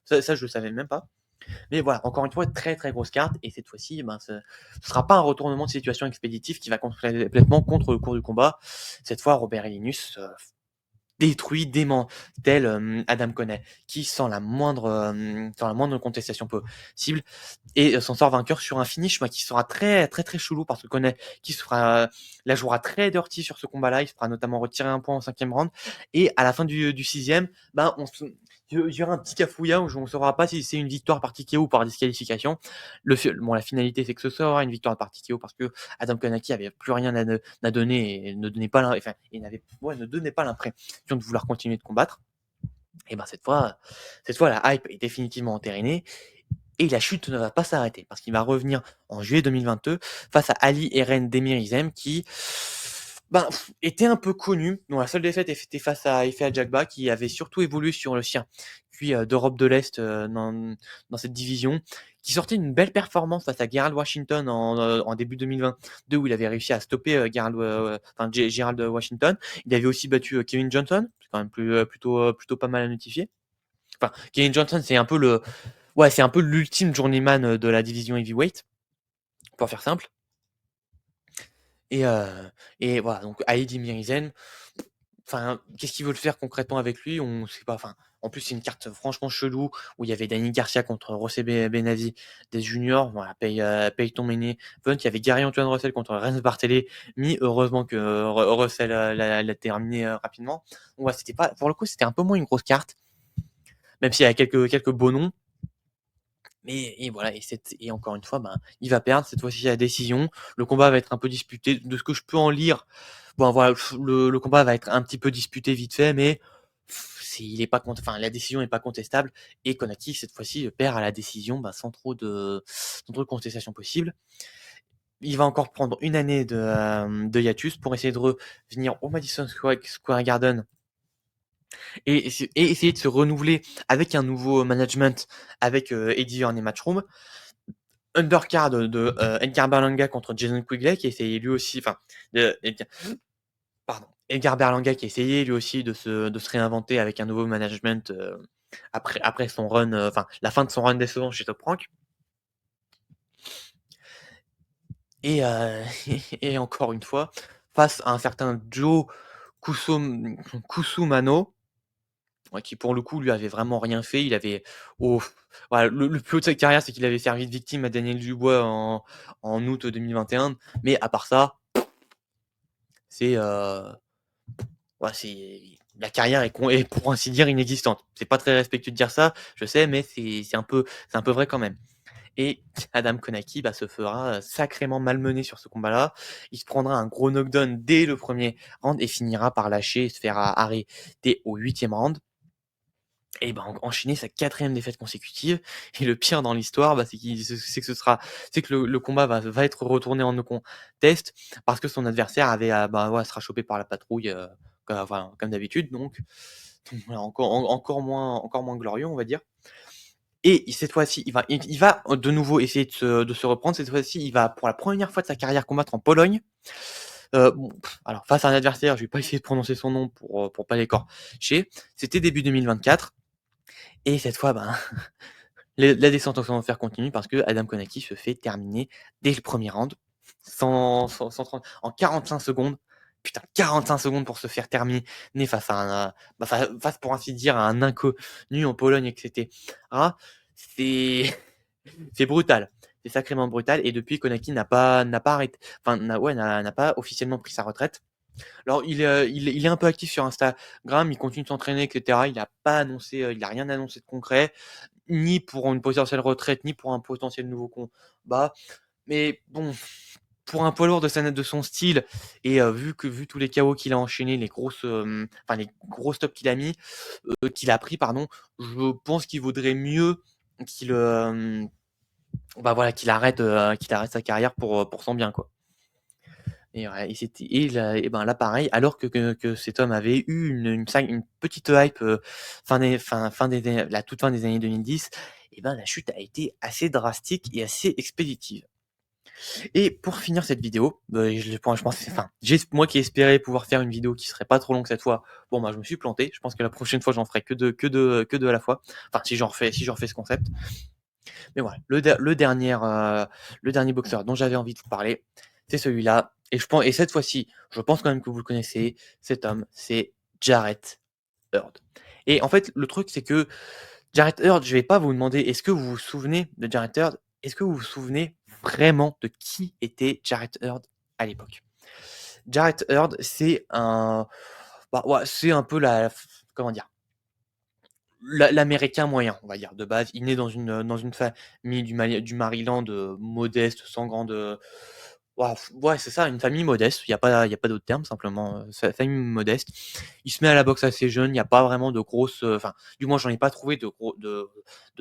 Ça je le savais même pas. Mais voilà, encore une fois, très très grosse carte. Et cette fois-ci, ben, ce sera pas un retournement de situation expéditif qui va complètement contre le cours du combat. Cette fois, Robert Linus détruit, démantèle Adam Connell, qui sans la moindre contestation possible, et s'en sort vainqueur sur un finish qui sera très très très chelou parce que Connell qui la jouera très dirty sur ce combat-là, il se fera notamment retirer un point en 5e round, et à la fin du 6e, ben, il y aura un petit cafouillat où on ne saura pas si c'est une victoire par TKO ou par disqualification. La finalité, c'est que ce sera une victoire par TKO parce que Adam Konaki avait plus rien à donner et ne donnait pas ne donnait pas l'impression de vouloir continuer de combattre. Et ben cette fois, la hype est définitivement entérinée et la chute ne va pas s'arrêter parce qu'il va revenir en juillet 2022 face à Ali Eren Demirizem qui était un peu connu, dont la seule défaite était face à Efe Ajagba qui avait surtout évolué sur le circuit d'Europe de l'Est dans cette division, qui sortait une belle performance face à Gerald Washington en début 2022 où il avait réussi à stopper Gerald Washington. Il avait aussi battu Kevin Johnson, c'est quand même plutôt pas mal à notifier. Enfin, Kevin Johnson, c'est un peu l'ultime journeyman de la division heavyweight, pour faire simple. Et, voilà, donc Heidi Mirizen, enfin, qu'est-ce qu'ils veulent faire concrètement avec lui? On sait pas. Enfin, en plus, c'est une carte franchement chelou où il y avait Danny Garcia contre José Benavidez des juniors. Voilà, Peyton Maney. Il y avait Gary Antoine Russell contre Renz Barthélemy. Heureusement que Russell l'a terminé rapidement. Donc, ouais, c'était pas, pour le coup, c'était un peu moins une grosse carte, même s'il y a quelques beaux noms. Mais et voilà, et encore une fois, il va perdre cette fois-ci à la décision. Le combat va être un peu disputé. De ce que je peux en lire, bon voilà, le combat va être un petit peu disputé vite fait, mais la décision n'est pas contestable. Et Konaki, cette fois-ci, perd à la décision sans trop de contestation possible. Il va encore prendre une année de hiatus pour essayer de revenir au Madison Square Garden et essayer de se renouveler avec un nouveau management, avec Eddie Hearn et Matchroom. Undercard de Edgar Berlanga contre Jason Quigley qui a essayé lui aussi, Edgar Berlanga qui a essayé lui aussi de se réinventer avec un nouveau management après son run, la fin de son run décevant chez Top Rank. Et, et encore une fois, face à un certain Joe Kusumano, qui pour le coup lui avait vraiment rien fait. Il avait voilà, le plus haut de sa carrière, c'est qu'il avait servi de victime à Daniel Dubois en août 2021. Mais à part ça, c'est la carrière est pour ainsi dire inexistante. C'est pas très respectueux de dire ça, je sais, mais c'est un peu vrai quand même. Et Adam Konaki se fera sacrément malmener sur ce combat-là. Il se prendra un gros knockdown dès le premier round et finira par lâcher et se faire arrêter au 8e round. Et enchaîner sa 4e défaite consécutive. Et le pire dans l'histoire, c'est que le combat va être retourné en no contest parce que son adversaire avait sera chopé par la patrouille comme d'habitude. Donc voilà, encore moins glorieux, on va dire. Et cette fois-ci, il va de nouveau essayer de se reprendre. Cette fois-ci, il va pour la première fois de sa carrière combattre en Pologne. Alors face à un adversaire, je vais pas essayer de prononcer son nom pour pas l'écorcher. C'était début 2024. Et cette fois, la descente en enfer continue parce que Adam Konaki se fait terminer dès le premier round, en 45 secondes, putain, 45 secondes pour se faire terminer face à un, face pour ainsi dire à un inconnu en Pologne, et cetera. C'est c'est brutal. C'est sacrément brutal et depuis Konaki n'a pas arrêté, enfin n'a pas officiellement pris sa retraite. Alors il est un peu actif sur Instagram, il continue de s'entraîner, et cetera. Il a pas annoncé, il a rien annoncé de concret, ni pour une potentielle retraite, ni pour un potentiel nouveau combat. Mais bon, pour un poids lourd de son style et vu tous les KO qu'il a enchaînés, les gros stops qu'il a pris pardon, je pense qu'il vaudrait mieux qu'il, voilà, qu'il arrête sa carrière pour son bien, quoi. Et ouais, et ben là pareil, alors que cet homme avait eu une petite hype, la toute fin des années 2010, et ben la chute a été assez drastique et assez expéditive. Et pour finir cette vidéo, je pense moi qui espérais pouvoir faire une vidéo qui serait pas trop longue cette fois, bon bah je me suis planté. Je pense que la prochaine fois j'en ferai que deux à la fois. Enfin si j'en refais ce concept. Mais voilà, le dernier boxeur dont j'avais envie de vous parler, c'est celui-là. Et cette fois-ci, je pense quand même que vous le connaissez. Cet homme, c'est Jarrett Hurd. Et en fait, le truc, c'est que Jarrett Hurd, je vais pas vous demander, est-ce que vous vous souvenez de Jarrett Hurd? Est-ce que vous vous souvenez vraiment de qui était Jarrett Hurd à l'époque? Jarrett Hurd, c'est un peu comment dire? L'américain moyen, on va dire, de base. Il naît dans une famille du Maryland, modeste, sans grande, ouais, c'est ça, une famille modeste. Il y a pas d'autre terme, simplement, famille modeste. Il se met à la boxe assez jeune, il y a pas vraiment de grosses, du moins j'en ai pas trouvé de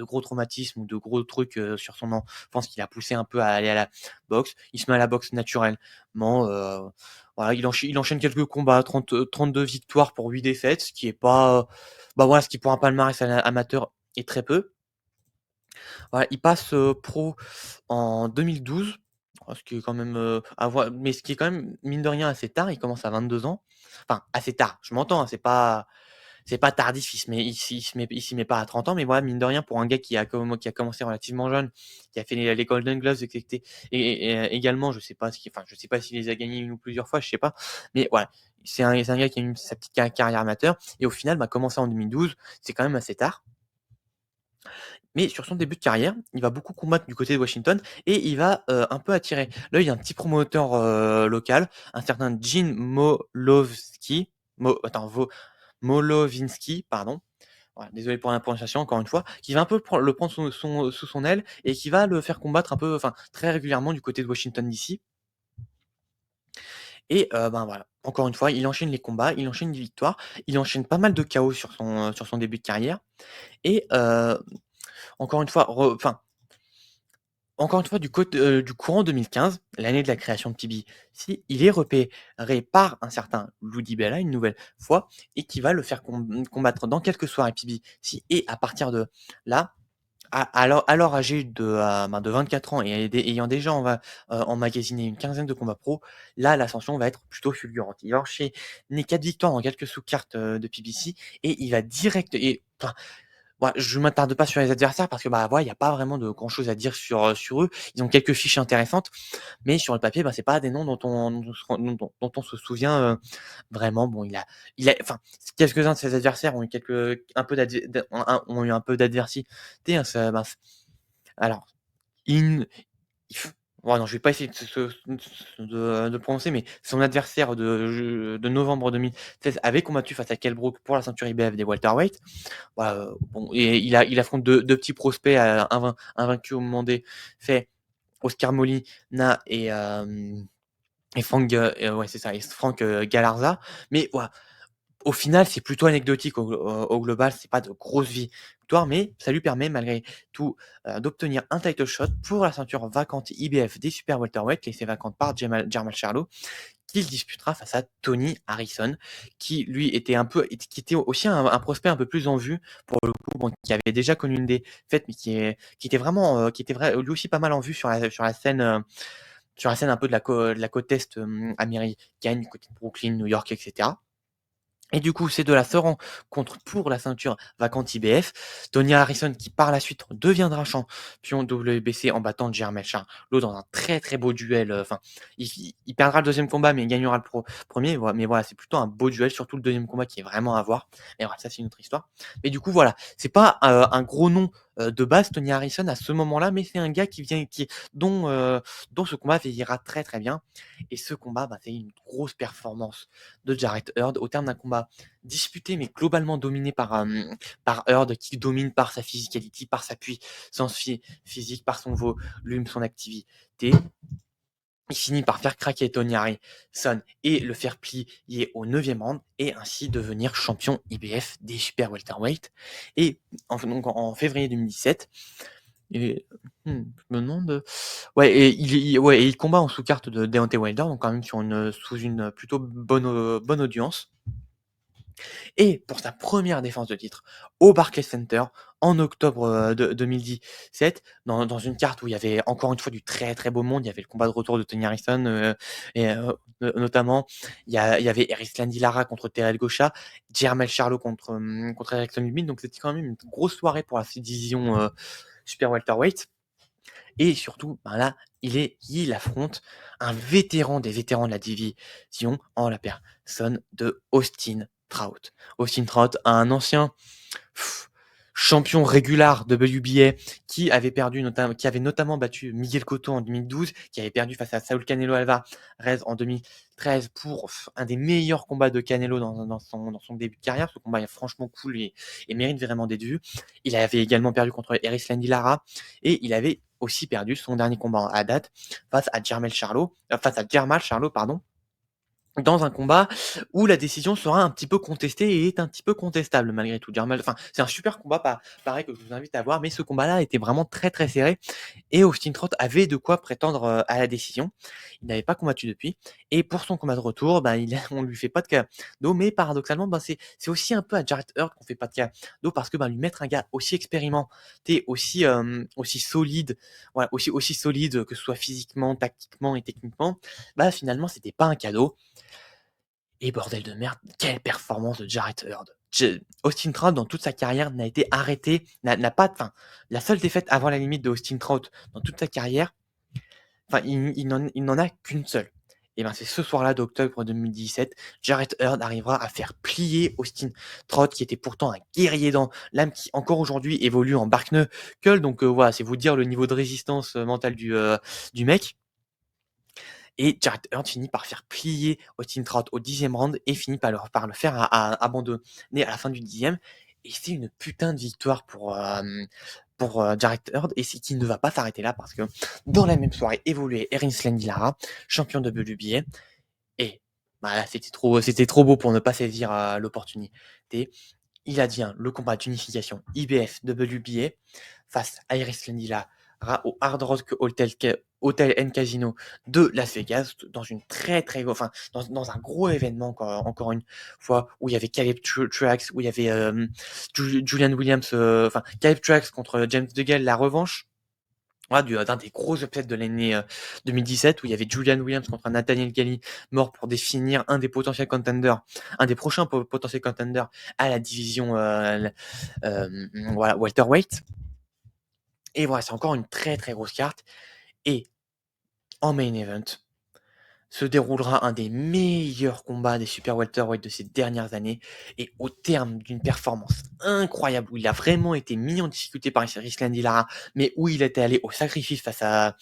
gros traumatismes ou de gros trucs, sur son enfance qui l'a poussé un peu à aller à la boxe. Il se met à la boxe naturellement, voilà, il enchaîne quelques combats, 32 victoires pour 8 défaites, ce qui est pas, voilà, ce qui pour un palmarès amateur est très peu. Voilà, il passe, pro en 2012, ce qui est quand même, mais ce qui est quand même, mine de rien, assez tard. Il commence à 22 ans. Enfin, assez tard, je m'entends, hein, c'est pas tardif, il s'y met pas à 30 ans, mais voilà, mine de rien, pour un gars qui a commencé relativement jeune, qui a fait les Golden Gloves, et cetera, et également, je sais pas s'il les a gagnés une ou plusieurs fois, je sais pas, mais voilà, c'est un gars qui a eu sa petite carrière amateur et au final, commencer en 2012, c'est quand même assez tard. Mais sur son début de carrière, il va beaucoup combattre du côté de Washington et il va, un peu attirer l'œil d'un petit promoteur, local, un certain Gene Molovsky, Molovinsky, pardon. Voilà, désolé pour la prononciation encore une fois, qui va un peu le prendre sous son aile et qui va le faire combattre un peu, très régulièrement du côté de Washington DC. Et voilà, encore une fois, il enchaîne les combats, il enchaîne les victoires, il enchaîne pas mal de KO sur son début de carrière et encore une fois, du courant 2015, l'année de la création de PBC, il est repéré par un certain Lou DiBella une nouvelle fois et qui va le faire combattre dans quelques soirées PBC et à partir de là, alors âgé de 24 ans et ayant déjà emmagasiné une quinzaine de combats pro, là, l'ascension va être plutôt fulgurante. Il va enchaîner 4 victoires dans quelques sous-cartes, de PBC et il va direct et enfin, ouais, je m'attarde pas sur les adversaires parce que, voilà, il y a pas vraiment de grand chose à dire sur eux. Ils ont quelques fiches intéressantes, mais sur le papier, c'est pas des noms dont on se souvient, vraiment. Bon, quelques-uns de ses adversaires ont eu ont eu un peu d'adversité, hein, ça, alors, in if ouais, non, je vais pas essayer de prononcer, mais son adversaire de novembre 2016 avait combattu face à Kell Brook pour la ceinture IBF des welterweight. Voilà, bon, et il affronte deux petits prospects, invaincus au moment des faits, Oscar Molina et Frank, ouais, c'est ça, et Frank, Galarza. Mais voilà, au final, c'est plutôt anecdotique au global, c'est pas de grosses victoires, mais ça lui permet malgré tout, d'obtenir un title shot pour la ceinture vacante IBF des super welterweight, laissée vacante par Jermall Charlo, qu'il disputera face à Tony Harrison, qui lui qui était aussi un prospect un peu plus en vue pour le coup, bon, qui avait déjà connu une défaite, mais qui était vraiment, qui était lui aussi pas mal en vue sur la scène un peu de la côte est, américaine, du côté de Brooklyn, New York, et cetera. Et du coup, ces deux-là se rencontrent pour la ceinture vacante IBF. Tony Harrison, qui par la suite deviendra champion WBC en battant Jermell Charlo dans un très très beau duel. Enfin, il perdra le deuxième combat, mais il gagnera le premier. Mais voilà, c'est plutôt un beau duel, surtout le deuxième combat qui est vraiment à voir. Mais voilà, ça c'est une autre histoire. Mais du coup, voilà, c'est pas un gros nom de base, Tony Harrison, à ce moment-là, mais c'est un gars dont ce combat veillera très très bien. Et ce combat, c'est une grosse performance de Jarrett Hurd au terme d'un combat disputé mais globalement dominé par Hurd, qui domine par sa physicalité, par sa puissance physique, par son volume, son activité. Il finit par faire craquer Tony Harrison et le faire plier au 9e round et ainsi devenir champion IBF des super welterweight. Et donc en février 2017, et je me demande. Ouais, et il combat en sous-carte de Deontay Wilder, donc quand même sous une plutôt bonne audience. Et pour sa première défense de titre au Barclays Center en octobre 2017, dans une carte où il y avait encore une fois du très très beau monde. Il y avait le combat de retour de Tony Harrison, et notamment il y avait Erislandy Lara contre Terrell Gaucha, Jermell Charlo contre Erickson Lubin. Donc c'était quand même une grosse soirée pour la division super welterweight. Et surtout, là, il affronte un vétéran des vétérans de la division en la personne de Austin Trout. Austin Trout, un ancien champion régular de WBA qui avait notamment battu Miguel Cotto en 2012, qui avait perdu face à Saul Canelo Alvarez en 2013 pour un des meilleurs combats de Canelo dans son début de carrière. Ce combat est franchement cool et mérite vraiment d'être vu. Il avait également perdu contre Erislandy Lara et il avait aussi perdu son dernier combat à date face à Jermell Charlo, pardon, dans un combat où la décision sera un petit peu contestée et est un petit peu contestable malgré tout. C'est un super combat, pareil, que je vous invite à voir, mais ce combat-là était vraiment très très serré et Austin Trout avait de quoi prétendre à la décision. Il n'avait pas combattu depuis et pour son combat de retour, on lui fait pas de cadeau, mais paradoxalement, c'est aussi un peu à Jarrett Hurd qu'on fait pas de cadeau parce que lui mettre un gars aussi expérimenté, aussi solide, voilà, aussi solide, que ce soit physiquement, tactiquement et techniquement, finalement c'était pas un cadeau. Et bordel de merde, quelle performance de Jarrett Hurd. Austin Trout, dans toute sa carrière, n'a été arrêté, n'a pas, la seule défaite avant la limite de Austin Trout dans toute sa carrière, il n'en a qu'une seule. Et c'est ce soir-là d'octobre 2017, Jarrett Hurd arrivera à faire plier Austin Trout, qui était pourtant un guerrier dans l'âme, qui encore aujourd'hui évolue en Bark Knuckle. Donc voilà, c'est vous dire le niveau de résistance mentale du mec. Et Jarrett Hurd finit par faire plier Austin Trout au 10e round et finit par le faire abandonner à la fin du 10e. Et c'est une putain de victoire pour Jarrett Hurd, et c'est qu'il ne va pas s'arrêter là parce que dans la même soirée évoluait Erislandy Lara, champion de WBA. Et là, c'était trop beau pour ne pas saisir l'opportunité. Il advient le combat d'unification IBF WBA face à Erislandy Lara au Hard Rock Hotel and Casino de Las Vegas, dans une très très dans un gros événement encore une fois, où il y avait Caleb Trax, où il y avait Julian Williams, Caleb Trax contre James DeGale, la revanche. Voilà, d'un des gros upsets de l'année 2017, où il y avait Julian Williams contre Nathaniel Galli, mort pour définir un des prochains potentiels contenders à la division welterweight. Et voilà, c'est encore une très très grosse carte. Et en main event se déroulera un des meilleurs combats des super welterweight de ces dernières années, et au terme d'une performance incroyable où il a vraiment été mis en difficulté par Erislandy Lara, mais où il était allé au sacrifice face à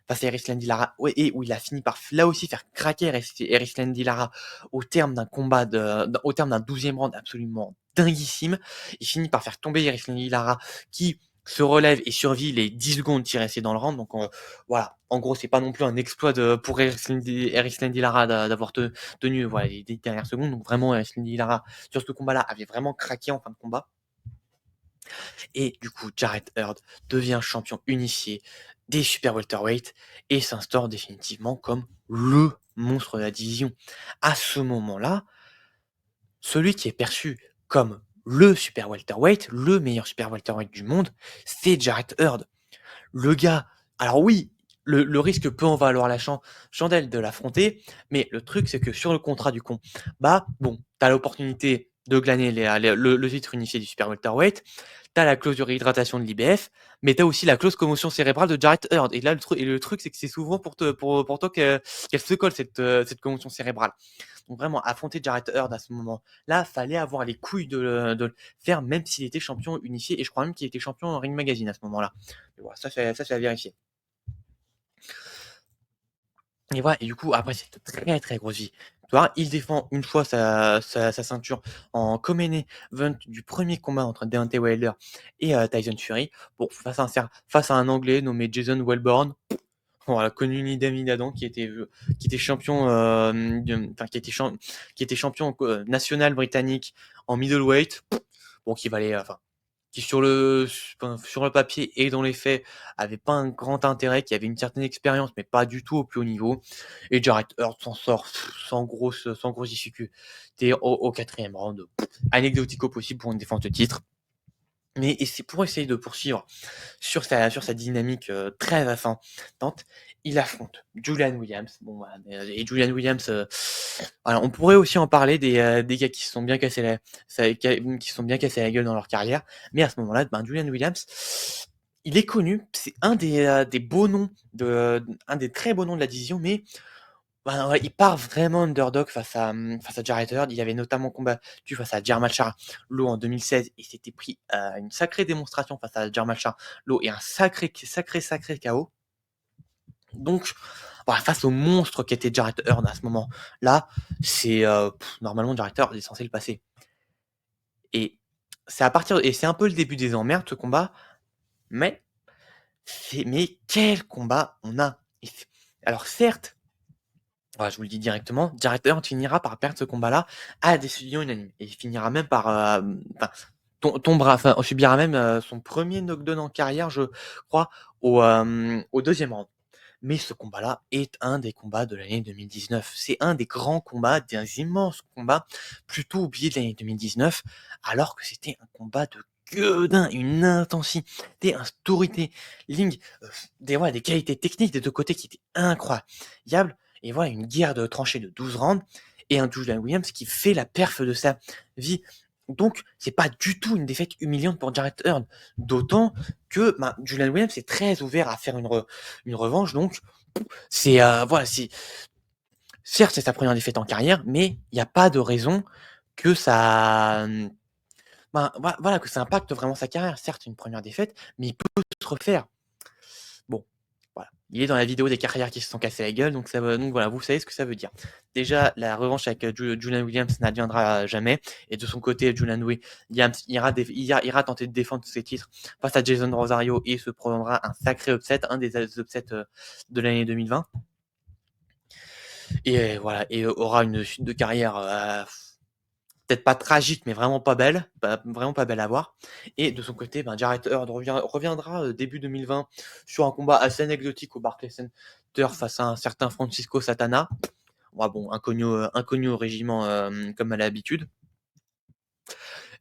Erislandy Lara, et où il a fini par là aussi faire craquer Erislandy Lara au terme d'un combat au terme d'un 12e round absolument dinguissime. Il finit par faire tomber Erislandy Lara, qui se relève et survit les 10 secondes qui restaient dans le round. Donc voilà, en gros, c'est pas non plus un exploit pour Erislandy Lara d'avoir tenu les 10 dernières secondes. Donc vraiment, Erislandy Lara sur ce combat-là avait vraiment craqué en fin de combat. Et du coup, Jarrett Hurd devient champion unifié des super welterweight et s'instaure définitivement comme le monstre de la division. À ce moment-là, celui qui est perçu comme le super welterweight, le meilleur super welterweight du monde, c'est Jarrett Hurd. Le gars, alors oui, le risque peut en valoir la chandelle de l'affronter, mais le truc, c'est que sur le contrat du con, bah, bon, tu as l'opportunité de glaner le titre unifié du super welterweight, tu as la clause de réhydratation de l'IBF, mais tu as aussi la clause commotion cérébrale de Jarrett Hurd. Et là, le truc, c'est que c'est souvent pour toi qu'elle se colle, cette commotion cérébrale. Donc vraiment, affronter Jarrett Hurd à ce moment-là, fallait avoir les couilles de le faire, même s'il était champion unifié. Et je crois même qu'il était champion en Ring Magazine à ce moment-là. Mais voilà, ça, c'est à vérifier. Et voilà, et du coup, après cette très, très grosse victoire, il défend une fois sa ceinture en co-main event du premier combat entre Deontay Wilder et Tyson Fury. Bon, face à un Anglais nommé Jason Welborn, voilà, connu ni d'Ami d'Adam, qui était champion, qui était champion national britannique en middleweight. Bon, qui valait, enfin, qui sur le papier et dans les faits avait pas un grand intérêt, qui avait une certaine expérience, mais pas du tout au plus haut niveau. Et Jarrett Hurd s'en sort sans grosse difficulté au quatrième round. Anecdotique au possible pour une défense de titre. Mais et c'est pour essayer de poursuivre sur sa dynamique très ascendante, il affronte Julian Williams. Bon, voilà, et Julian Williams, voilà, on pourrait aussi en parler des gars qui se sont bien cassés qui se sont bien cassés la gueule dans leur carrière. Mais à ce moment-là, ben, Julian Williams, il est connu, c'est des beaux noms, un des très beaux noms de la division, mais ben, ouais, il part vraiment underdog face à Jarrett Hurd. Il avait notamment combattu face à Jermall Charlo en 2016. Il s'était pris une sacrée démonstration face à Jermall Charlo et un sacré KO. Donc, voilà, face au monstre qu'était Jarrett Hurd à ce moment-là, normalement Jarrett Hurd est censé le passer. Et c'est un peu le début des emmerdes ce combat, mais quel combat on a. Alors certes, voilà, je vous le dis directement, Jarrett Hurd finira par perdre ce combat-là à décision unanime. Et il finira même par subira même son premier knockdown en carrière, je crois, au deuxième round. Mais ce combat-là est un des combats de l'année 2019. C'est un des grands combats, des immenses combats, plutôt oubliés de l'année 2019, alors que c'était un combat de gueudin, une intensité, un storytelling, des qualités techniques des deux côtés qui étaient incroyables. Et voilà, une guerre de tranchées de 12 rounds et un Julian Williams qui fait la perf de sa vie. Donc, c'est pas du tout une défaite humiliante pour Jarrett Hurd. D'autant que Julian Williams est très ouvert à faire une revanche. Donc, voilà, certes, c'est sa première défaite en carrière, mais il n'y a pas de raison que ça, voilà, que ça impacte vraiment sa carrière. Certes, une première défaite, mais il peut se refaire. Bon, voilà. Il est dans la vidéo des carrières qui se sont cassées la gueule, donc voilà, vous savez ce que ça veut dire. Déjà, la revanche avec Julian Williams n'adviendra jamais, et de son côté, Julian Williams ira tenter de défendre ses titres face à Jason Rosario et se prendra un sacré upset, un des upsets de l'année 2020. Et voilà, et aura une suite de carrière peut-être pas tragique, mais vraiment pas belle, vraiment pas belle à voir. Et de son côté, Jarrett Hurd reviendra début 2020 sur un combat assez anecdotique au Barclays Center face à un certain Francisco Satana. Ouais, bon, inconnu au régiment comme à l'habitude.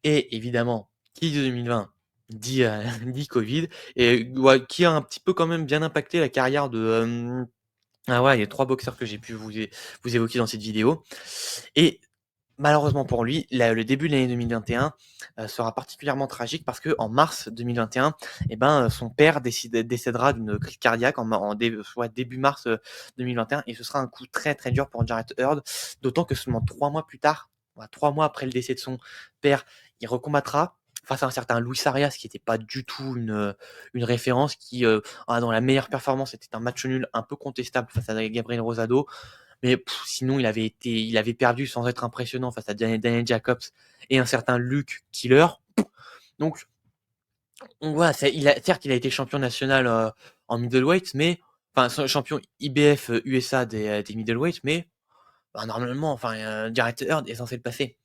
Et évidemment, qui dit 2020 dit, dit Covid, et ouais, qui a un petit peu quand même bien impacté la carrière de. Ah ouais, il y a 3 boxeurs que j'ai pu vous évoquer dans cette vidéo. Et malheureusement pour lui, le début de l'année 2021 sera particulièrement tragique parce qu'en mars 2021, son père décédera d'une crise cardiaque début mars 2021, et ce sera un coup très très dur pour Jarrett Hurd, d'autant que seulement 3 mois plus tard, 3 mois après le décès de son père, il recombattra face à un certain Luis Arias qui n'était pas du tout une référence, qui dans la meilleure performance était un match nul un peu contestable face à Gabriel Rosado. Mais sinon, il avait perdu sans être impressionnant face à Daniel Jacobs et un certain Luke Killer. Donc, on voit, certes, il a été champion national en middleweight, mais enfin champion IBF USA des middleweight, mais normalement, Jarrett Hurd est censé le passer.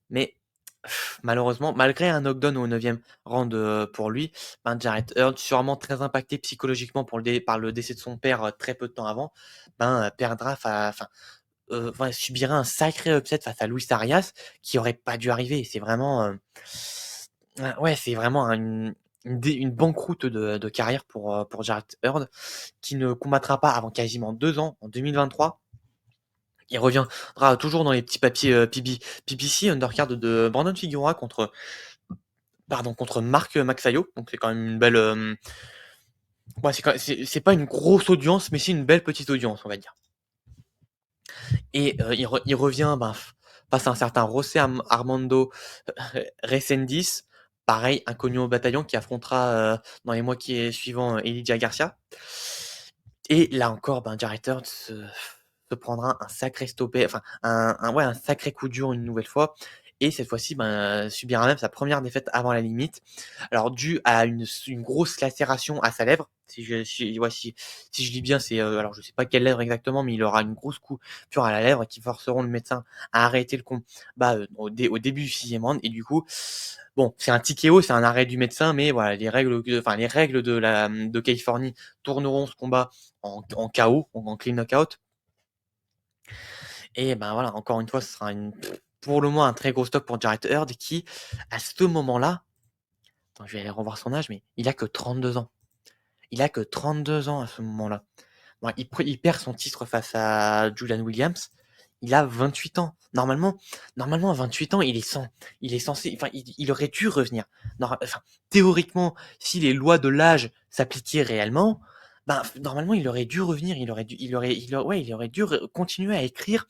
Mais malheureusement, malgré un knockdown au 9e round pour lui, Jarrett Hurd, sûrement très impacté psychologiquement par le décès de son père très peu de temps avant, subira un sacré upset face à Luis Arias qui aurait pas dû arriver. C'est vraiment, ouais, c'est vraiment une banqueroute de carrière pour Jarrett Hurd, qui ne combattra pas avant quasiment 2 ans, en 2023. Il reviendra toujours dans les petits papiers, PBC, undercard de Brandon Figueroa contre Marc Magsayo, donc c'est quand même une belle, ouais, c'est pas une grosse audience, mais c'est une belle petite audience, on va dire. Et il revient, face à un certain José Armando Reséndiz, pareil, inconnu au bataillon, qui affrontera dans les mois suivants Elijah Garcia. Et là encore, Jarrett Hurd se prendra un sacré stoppé, enfin un sacré coup dur une nouvelle fois. Et cette fois-ci, subira même sa première défaite avant la limite. Alors dû à une grosse lacération à sa lèvre. Si je lis bien, c'est alors je sais pas quelle lèvre exactement, mais il aura une grosse coupure à la lèvre qui forceront le médecin à arrêter le combat au début du 6e round. Et du coup, bon, c'est un TKO, c'est un arrêt du médecin, mais voilà, les règles de Californie tourneront ce combat en KO, en clean knockout. Et voilà, encore une fois, ce sera pour le moins un très gros stop pour Jarrett Hurd qui, à ce moment-là, attends, je vais aller revoir son âge, mais il a que 32 ans. Il a que 32 ans à ce moment-là. Bon, il perd son titre face à Julian Williams. Il a 28 ans. Normalement, à 28 ans, il est censé, enfin, il aurait dû revenir. Enfin, théoriquement, si les lois de l'âge s'appliquaient réellement, normalement, il aurait dû revenir. Il aurait dû continuer à écrire.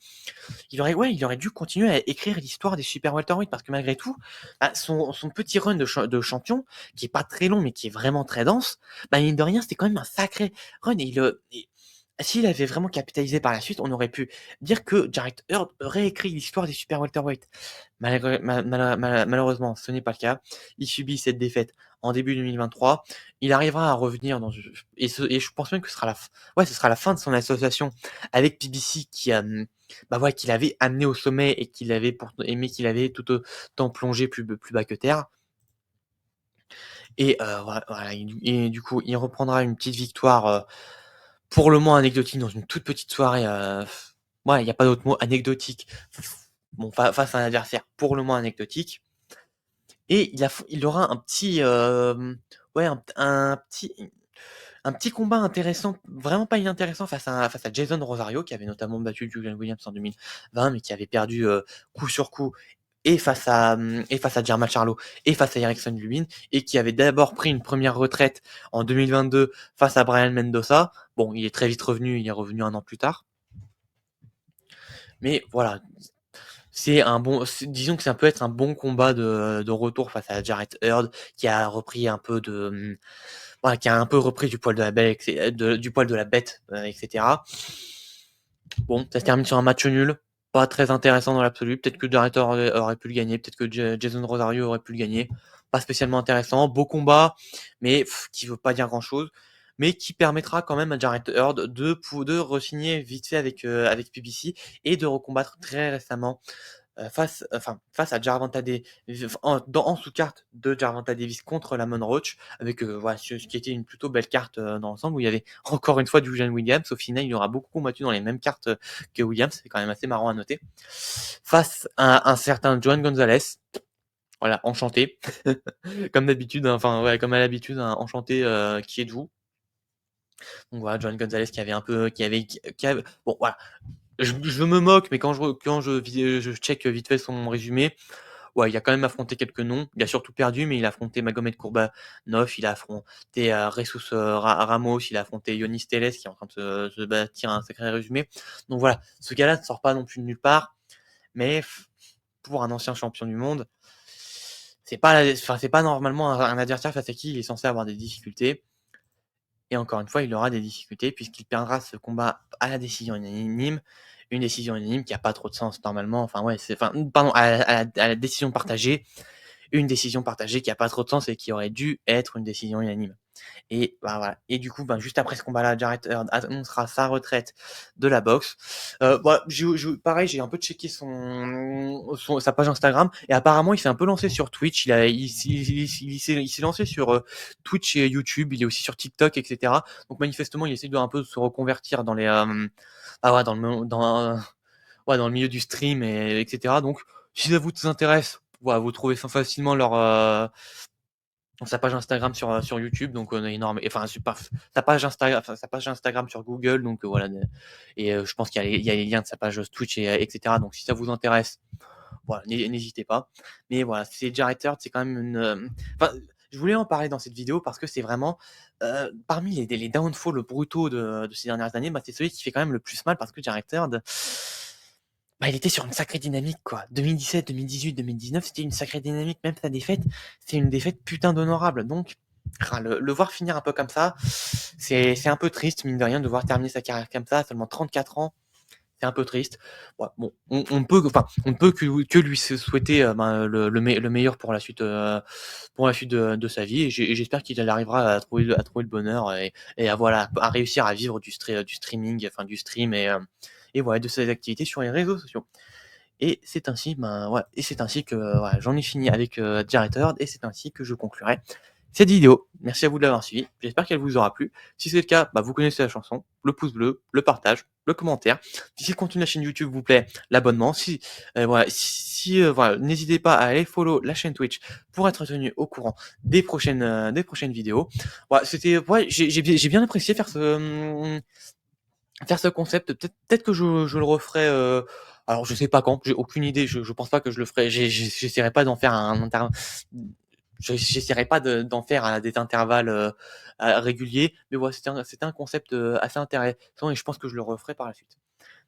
Il aurait dû continuer à écrire l'histoire des super welterweight parce que malgré tout, son petit run de champion, qui est pas très long mais qui est vraiment très dense, mine de rien, c'était quand même un sacré run et s'il avait vraiment capitalisé par la suite, on aurait pu dire que Jarrett Hurd aurait écrit l'histoire des super welterweight. Malheureusement, ce n'est pas le cas. Il subit cette défaite en début 2023. Il arrivera à revenir et je pense même que ce sera la fin de son association avec PBC qui l'avait amené au sommet et qu'il avait tout autant plongé plus bas que terre. Et voilà, et du coup, il reprendra une petite victoire pour le moins anecdotique dans une toute petite soirée. Ouais, il n'y a pas d'autre mot, anecdotique. Bon, face à un adversaire pour le moins anecdotique. Et il aura un petit, ouais, un petit combat intéressant, vraiment pas inintéressant face à Jason Rosario, qui avait notamment battu Julian Williams en 2020, mais qui avait perdu coup sur coup et face à Jermall Charlo et face à Erickson Lubin, et qui avait d'abord pris une première retraite en 2022 face à Brian Mendoza. Bon, il est très vite revenu, il est revenu un an plus tard. Mais voilà, disons que ça peut être un bon combat de retour face à Jarrett Hurd, qui a repris un peu qui a un peu repris du poil de la bête, du poil de la bête, etc. Bon, ça se termine sur un match nul, pas très intéressant dans l'absolu. Peut-être que Jarrett aurait pu le gagner, peut-être que Jason Rosario aurait pu le gagner. Pas spécialement intéressant, beau combat, mais qui veut pas dire grand-chose, mais qui permettra quand même à Jarrett Hurd de re-signer vite fait avec PBC et de recombattre très récemment face à Gervonta Davis en sous-carte de Gervonta Davis contre Lamont Roach, avec voilà, ce qui était une plutôt belle carte dans l'ensemble, où il y avait encore une fois Julian Williams. Au final, il y aura beaucoup combattu dans les mêmes cartes que Williams, c'est quand même assez marrant à noter. Face à un certain Joan Gonzalez, voilà, enchanté, comme d'habitude, hein, enfin ouais, comme à l'habitude, hein, enchanté, qui êtes-vous? Donc voilà, Joan Gonzalez bon voilà, je me moque, mais je check vite fait son résumé. Ouais, il a quand même affronté quelques noms. Il a surtout perdu, mais il a affronté Magomed Kourbanov, il a affronté Jesus Ramos, il a affronté Yonis Teles qui est en train de se bâtir un sacré résumé. Donc voilà, ce gars-là ne sort pas non plus de nulle part, mais pour un ancien champion du monde, c'est pas normalement un adversaire face à qui il est censé avoir des difficultés. Et encore une fois, il aura des difficultés puisqu'il perdra ce combat à la décision unanime. Une décision unanime qui a pas trop de sens normalement. Pardon, à la décision partagée. Une décision partagée qui a pas trop de sens et qui aurait dû être une décision unanime. Et voilà. Et du coup, juste après ce combat-là, Jarrett Hurd annoncera sa retraite de la boxe. Voilà, pareil, j'ai un peu checké sa page Instagram et apparemment, il s'est un peu lancé sur Twitch. Il s'est lancé sur Twitch et YouTube. Il est aussi sur TikTok, etc. Donc manifestement, il essaie de un peu se reconvertir dans ouais, dans le milieu du stream etc. Donc, si ça vous intéresse, voilà, vous trouvez facilement sa page Instagram sur YouTube, donc on a énorme enfin c'est pas sa page Instagram enfin sa page Instagram sur Google, donc voilà et je pense qu'il y a les liens de sa page Twitch et cetera, donc si ça vous intéresse, voilà, n'hésitez pas. Mais voilà, c'est Jared Hurd, c'est quand même enfin, je voulais en parler dans cette vidéo parce que c'est vraiment, parmi les downfalls brutaux de ces dernières années, bah, c'est celui qui fait quand même le plus mal parce que Jared Hurd, bah, il était sur une sacrée dynamique, quoi. 2017, 2018, 2019, c'était une sacrée dynamique. Même sa défaite, c'est une défaite putain d'honorable. Donc, le voir finir un peu comme ça, c'est un peu triste, mine de rien, de voir terminer sa carrière comme ça, à seulement 34 ans. C'est un peu triste. Ouais, bon, on ne peut que lui souhaiter ben, le meilleur pour la suite de sa vie. Et j'espère qu'il arrivera à trouver le bonheur et à, voilà, à réussir à vivre du streaming, enfin du stream et voilà, de ses activités sur les réseaux sociaux. Et c'est ainsi, ben, ouais, et c'est ainsi que voilà, j'en ai fini avec Jared Hurd et c'est ainsi que je conclurai cette vidéo. Merci à vous de l'avoir suivi. J'espère qu'elle vous aura plu. Si c'est le cas, bah, vous connaissez la chanson, le pouce bleu, le partage, le commentaire. Si le contenu de la chaîne YouTube vous plaît, l'abonnement. Si voilà, voilà, n'hésitez pas à aller follow la chaîne Twitch pour être tenu au courant des prochaines vidéos. Voilà, c'était ouais, j'ai bien apprécié faire ce concept. Peut-être que je le referai. Alors je sais pas quand, j'ai aucune idée. Je pense pas que je le ferai. J'essaierai pas d'en faire un j'essaierai pas d'en faire à des intervalles réguliers. Mais voilà, c'était un concept assez intéressant et je pense que je le referai par la suite.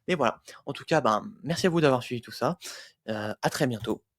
Mais voilà. En tout cas, ben merci à vous d'avoir suivi tout ça. À très bientôt.